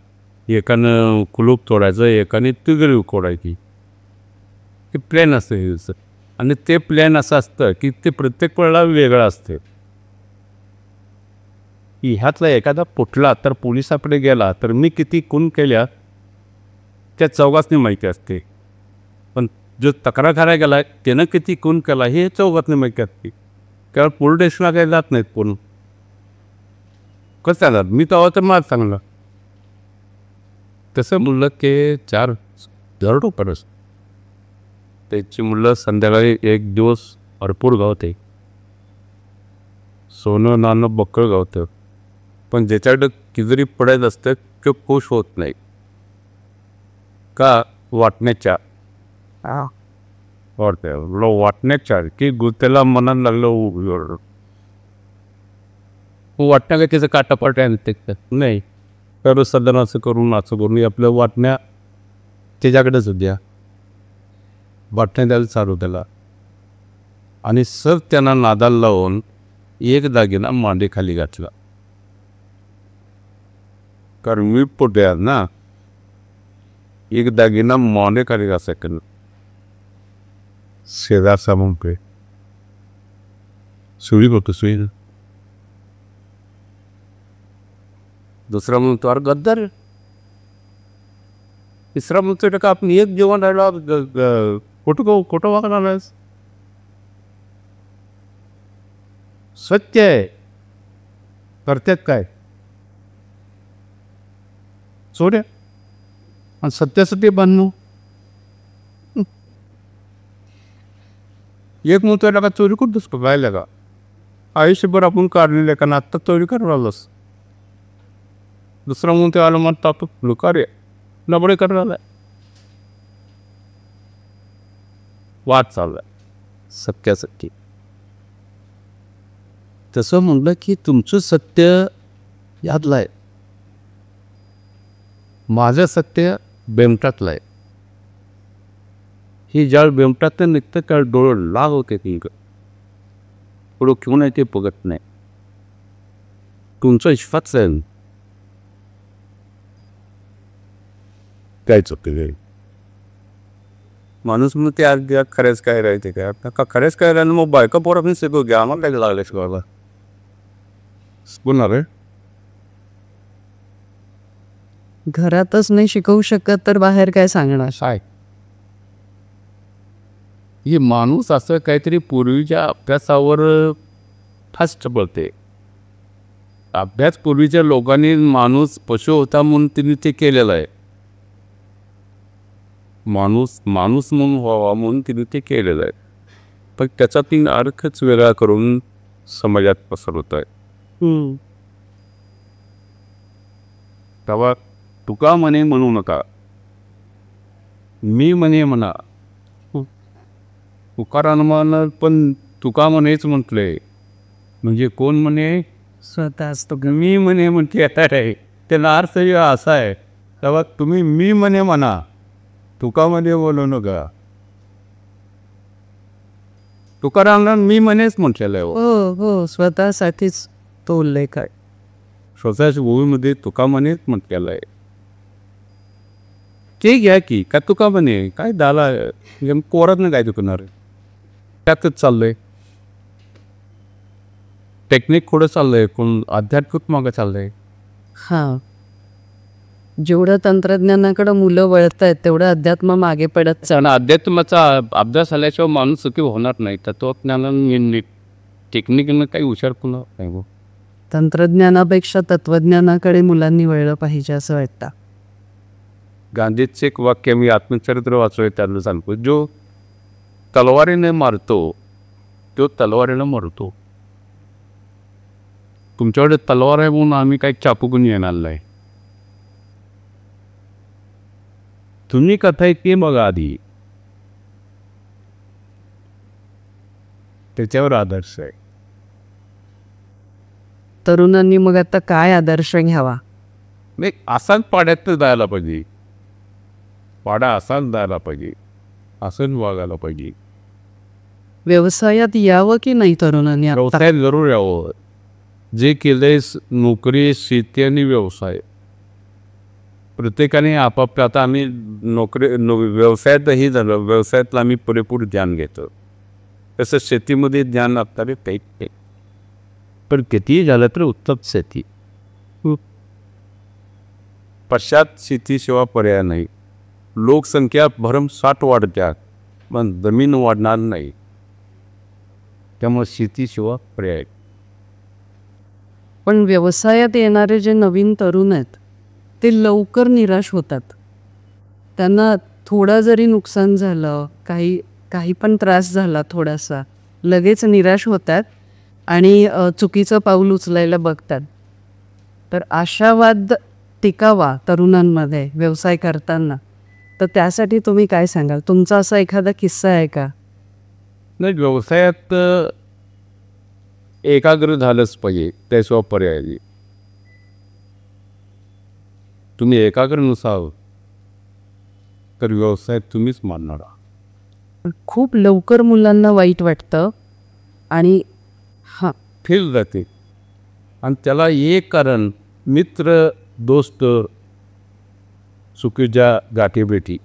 एकानं कुलूप तोडायचं, एकाने तिगरी उकोडायची. ते प्लॅन असतं आणि ते प्लॅन असं असतं की ते प्रत्येक वेळेला वेगळं असते. ह्यातला एखादा फुटला तर पोलिसाकडे गेला तर मी किती खून केल्या त्या चौघांनी माहिती असते, पण जो तक्रार करायला गेला त्यानं किती खून केला हे चौघांनी माहिती असते. कारण पोलीस स्टेशनला काही जात नाहीत कोण. कसं सांगणार मी तेव्हा तर मला सांगलं तसं मुलं की 4 दरोड परस त्याची मुलं संध्याकाळी 1 दिवस भरपूर गावते, सोनं नाणं बक्कळ गावतं, पण ज्याच्याकडं किजरी पडायचं असतं ते खुश होत नाही का वाटण्याच्या वाटण्याच्या की त्याला मनाला लागलं वाटण्या काय त्याचं काटापाट नाही तर सदन असं करून आपलं वाटण्या त्याच्याकडेच द्या, वाटण्या द्यायला चालू त्याला. आणि सर त्यांना नादाला लावून एक दागिना मांडीखाली घातला, कारण मी पोटे आहे ना, एक दागिना मांडीखाली घासायला शेजारचा म्हणतोय सुई होतो सुई. दुसरा म्हणतो अरे गद्दार. तिसरा म्हणतोय का आपण एक जेवण राहिला खोटं वागणार आहेस. सत्य आहे करतात काय सोड्या आणि सत्यासाठी बांधणं. एक म्हणतोय का चोरी करतोस का काय का आयुष्यभर आपण काढलेलं का ना आत्ता चोरी करायलास. दुसरा म्हणतोय आलं मग ताप लुकारे लबडे करायला. वाद चाललाय सत्यासाठी. तसं म्हणलं की तुमचं सत्य यातलं आहे, माझं सत्य बेमटातलं आहे. ही ज्या बेमटात निघतं त्या डोळं लाग होते ती पुढं घेऊन आहे ते बघत नाही. तुमचं विश्वास आहे काय चुकते माणूस म्हणून ते आज खरेच काय राहते काय का खरेच काय राहिलं मग बायका पोर आपण शिकू घ्या आम्हाला काय लागले शिकवायला बोलणार आहे. घरातच नाही शिकवू शकत तर बाहेर काय सांगणार. काय ही माणूस असं काहीतरी पूर्वीच्या अभ्यासावर फास्ट पडते. अभ्यास पूर्वीच्या लोकांनी माणूस पशु होता म्हणून तिने ते केलेलं आहे. माणूस म्हणून व्हावा म्हणून तिने ते केलेलं आहे. पण त्याचा तीन अर्थच वेगळा करून समाजात पसरवत आहे. तेव्हा तुका म्हणे म्हणू नका, मी म्हणे म्हणा. तुकारामानं पण तुका म्हणेच म्हटलंय, म्हणजे कोण म्हणे? स्वतः असतो. मी म्हणे म्हणते येणार आहे. त्याला अर्थ असा आहे. तेव्हा तुम्ही मी म्हणे म्हणा, तुका म्हणे बोलू नका. तुकारामानं मी म्हणेच म्हटलेलं आहे. हो हो, स्वतःसाठीच तो उल्लेख आहे. स्वतःच्या भूमीमध्ये तुका म्हणेच म्हटलेलं आहे. ते घ्या की का तुका म्हणे काय दाला कोरात नाही काय दुखणार, त्यातच चाललंय. टेक्निक पुढं चाललंय, कोण आध्यात्मिक मागं चाललंय. हां, जेवढं तंत्रज्ञानाकडे मुलं वळत आहेत तेवढं अध्यात्म मागे पडत चाललं. अध्यात्माचा अभ्यास झाल्याशिवाय माणूस सुखी होणार नाही. तत्वज्ञानानं टेक्निकनं काही हुशार पुन्हा नाही. तंत्रज्ञानापेक्षा तत्वज्ञानाकडे मुलांनी वळलं पाहिजे असं वाटतं. गांधीचं एक वाक्य मी आत्मचरित्र वाचतोय त्याला सांगतो, जो तलवारीने मारतो तो तलवारीनं मरतो. तुमच्याकडे तलवार आहे म्हणून आम्ही काही चाकून येणार नाही. तुम्ही कथा आहे ते बघा आधी, त्याच्यावर आदर्श आहे. तरुणांनी मग आता काय आदर्श घ्यावा? नाही, असाच पाड्यात जायला पाहिजे. पाडा असाच जायला पाहिजे, असंच वागायला पाहिजे. व्यवसायात यावं की नाही तरुणांनी? व्यवसायात जरूर यावं. जे केलंय नोकरी, शेती आणि व्यवसाय, प्रत्येकाने आपापल्या. आता आम्ही व्यवसायातही झालं, व्यवसायातलं आम्ही पुरेपूर ध्यान घेतो. तसं शेतीमध्ये ध्यान लागणारे काही, पण कितीही झालं तर उत्तम शेती. पश्चात शेतीशिवाय पर्याय नाही. लोकसंख्या भरमसाठ वाढत्या, पण जमीन वाढणार नाही. त्यामुळे शेतीशिवाय पर्याय. पण व्यवसायात येणारे जे नवीन तरुण आहेत ते लवकर निराश होतात. त्यांना थोडा जरी नुकसान झालं, काही पण त्रास झाला थोडासा, लगेच निराश होतात आणि चुकीचं पाऊल उचलायला बघतात. तर आशावाद टिकावा तरुणांमध्ये व्यवसाय करताना, तर त्यासाठी तुम्ही काय सांगाल? तुमचा असा एखादा किस्सा आहे का? नाही, व्यवसायात एकाग्र झालंच पाहिजे, त्याशिवाय पर्याय नाही. तुम्ही एकाग्र नसाल तर व्यवसायात तुम्हीच मानणार. खूप लवकर मुलांना वाईट वाटतं आणि फेल जाते. आणि त्याला एक कारण मित्र, दोस्त, चुकीच्या गाठीभेटी.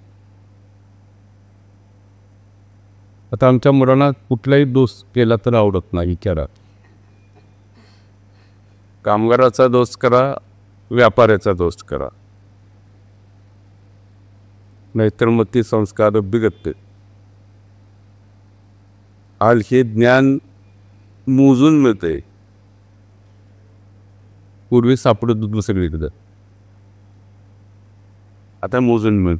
आता आमच्या मुलांना कुठलाही दोस्त केला तर आवडत नाही. विचारा, कामगाराचा दोस्त करा, व्यापाऱ्याचा दोस्त करा, नाहीतर मग ते संस्कार बिघडते. आज हे ज्ञान मोजून मिळते, पूर्वी सापडत दुसरीकडे, आता मोजून मिळत.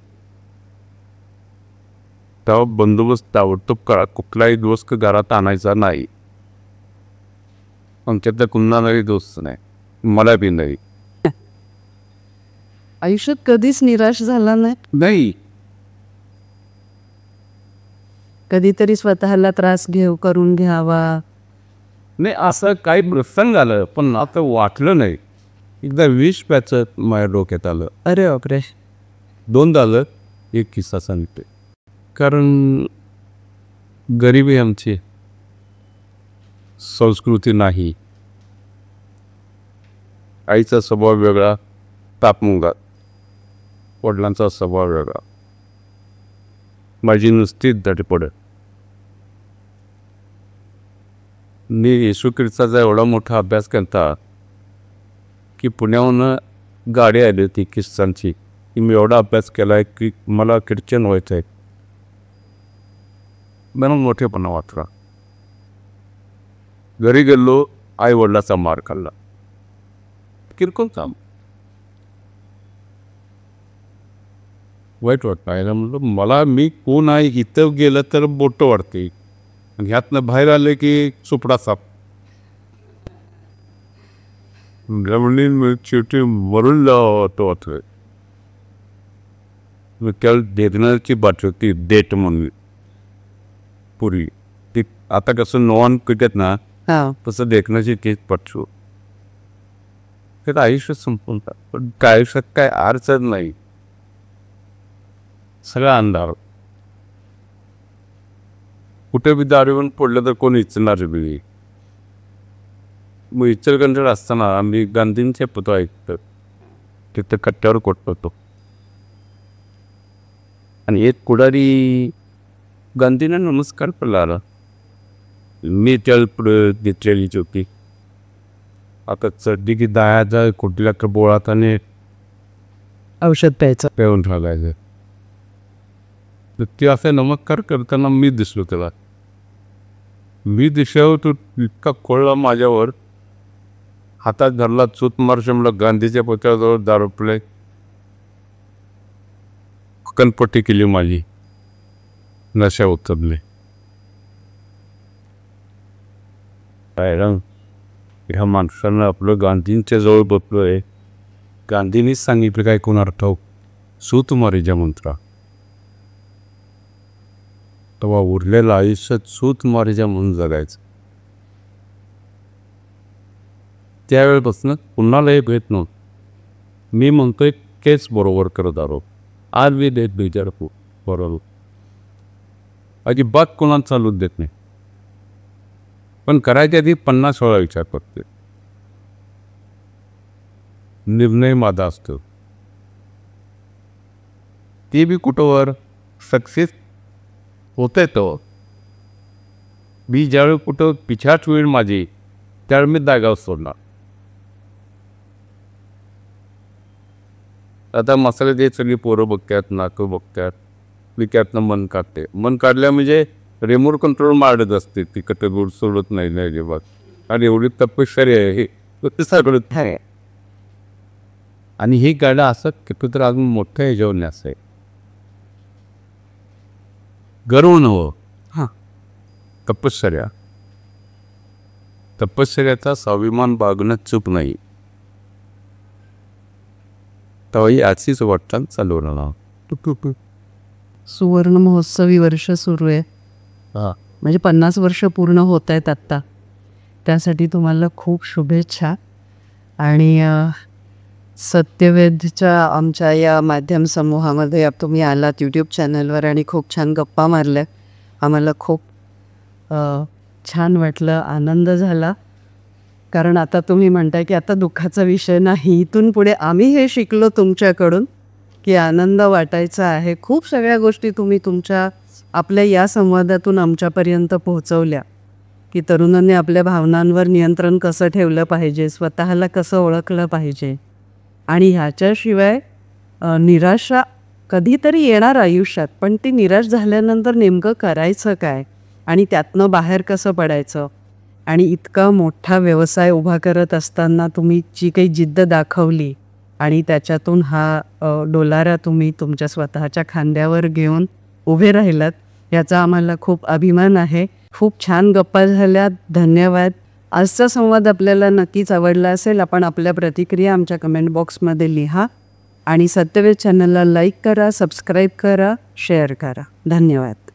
तेव्हा बंदोबस्त ताबडतोब करा. कुठलाही दोस्त घरात आणायचा नाही. आमच्यातला कुणालाही दोस्त नाही, मला बी नाही. आयुष्यात कधीच निराश झाला नाही. कधीतरी स्वतःला त्रास करून घ्यावा नाही, असं काही प्रसंग आलं पण आता वाटलं नाही. एकदा विष प्याचं माझ्या डोक्यात आलं. अरे बापरे. दोनदा आलं. एक किस्सा सांगते. कारण गरिबी आमची, संस्कृती नाही. आईचा स्वभाव वेगळा, तापमुंगा. वडिलांचा स्वभाव वेगळा. माझी नुसतीच धडपड. मी येशू ख्रिस्ताचा एवढा मोठा अभ्यास केला की पुण्याहून गाडी आली होती ख्रिस्तांची. मी एवढा अभ्यास केला आहे की मला ख्रिश्चन व्हायचं आहे. म्हणून मोठेपणा वाचला. घरी गेलो, आई वडिलाचा मार खाल्ला. किरकोळ काम, वाईट वाटतं. आईला म्हणलं मला मी कोण आहे, इथं गेलं तर बोटं वाढते आणि ह्यातनं बाहेर आलं की सुपडा साप. म्हणून शेवटी मरून जावं वाटतं. त्याला देगणाची बाटली होती, डेट म्हणून पूर्वी. ती आता कसं नॉन पिकत ना, तसं देखण्याची केस पटशू. त्याचं आयुष्य संपून टाक. पण त्या आयुष्यात काय अडचण नाही, सगळा अंधार. कुठे बी दारूवरून पडलं तर कोणी इचणार बी. मग इचलकरंजीत असताना आम्ही गांधींचे पुतळा ऐकतो, तिथं कट्ट्यावर कोटतो आणि एक पुढारी गांधींना नमस्कार केला आला. मी त्याला पुढे घेतलेली होती. आता चढली की दह्याचा कुठल्या बोळात आणि औषध प्यायचं, पेऊन ठेवायचं. तर ते असं नमस्कार करताना मी दिसलो त्याला. मी दिसल्यावर तो इतका खोळला माझ्यावर, हातात धरला, चूत मारशी म्हणलं गांधीच्या पुतळ्याजवळ दारू पिले. कनपट्टी केली माझी, नशा उतरले. ह्या माणसानं आपलं गांधींच्या जवळ बसलोय. गांधींनीच सांगितलं काय कोणाला ठाऊक, सूतमारीच्या मंत्रा. तेव्हा उरलेलं आयुष्यात सूतमारीच्या म्हणून जगायचं. त्यावेळेपासून कुणालाही भेट नव्हतं. मी म्हणतोय केस बरोबर करत आलो. आज मी देत विचार बरोबर अजिबात कोणाला चालूच देत नाही. पण करायच्या आधी 50 वेळा विचार करते. निर्णय माझा असतो. ते बी कुठंवर सक्सेस होते. तो मी ज्यावेळी कुठं पिछाट होईल माझी, त्यावेळी मी दागाव सोडणार. आता मसाले दे सगळी पोरं बघतात, नाकं बघतात, मी त्यातनं मन काढते. मन काढल्या म्हणजे रिमोट कंट्रोल मारत असते, ती कटगोड सोडत नाही नाही अजिबात. आणि एवढी तपश्चर्या आहे हे सगळं. आणि ही गाडं असं किती तर अजून मोठं ह्याच्यावर असं आहे. गर्व नव्हं, तपश्चर्या. तपश्चर्याचा स्वाभिमान बाळगण्यात चूक नाही. तेव्हाही अशीच वाटचाल चालू राहणार. सुवर्ण महोत्सवी वर्ष सुरू आहे, म्हणजे 50 वर्ष पूर्ण होत आहेत आत्ता. त्यासाठी तुम्हाला खूप शुभेच्छा. आणि सत्यवेदच्या आमच्या या माध्यम समूहामध्ये तुम्ही आलात यूट्यूब चॅनलवर आणि खूप छान गप्पा मारल्या. आम्हाला खूप छान वाटलं, आनंद झाला. कारण आता तुम्ही म्हणताय की आता दुःखाचा विषय नाही. इथून पुढे आम्ही हे शिकलो तुमच्याकडून की आनंद वाटायचा आहे. खूप सगळ्या गोष्टी तुम्ही तुमच्या आपल्या या संवादातून आमच्यापर्यंत पोहोचवल्या की तरुणांनी आपल्या भावनांवर नियंत्रण कसं ठेवलं पाहिजे, स्वतःला कसं ओळखलं पाहिजे. आणि ह्याच्याशिवाय निराशा कधीतरी येणार आयुष्यात, पण ती निराश झाल्यानंतर नेमकं करायचं काय आणि त्यातनं बाहेर कसं पडायचं. आणि इतका मोठा व्यवसाय उभा करत असताना तुम्ही जी काही जिद्द दाखवली आणि त्याच्यातून हा डोलारा तुम्ही तुमच्या स्वतःच्या खांद्यावर घेऊन उभे राहिलात, याचा आम्हाला खूप अभिमान आहे. खूप छान गप्पा झाल्या, धन्यवाद. आजचा संवाद आपल्याला नक्कीच आवडला असेल. आपण आपल्या प्रतिक्रिया आमच्या कमेंट बॉक्समध्ये लिहा आणि सत्यवेद चॅनलला लाईक करा, सबस्क्राईब करा, शेअर करा. धन्यवाद.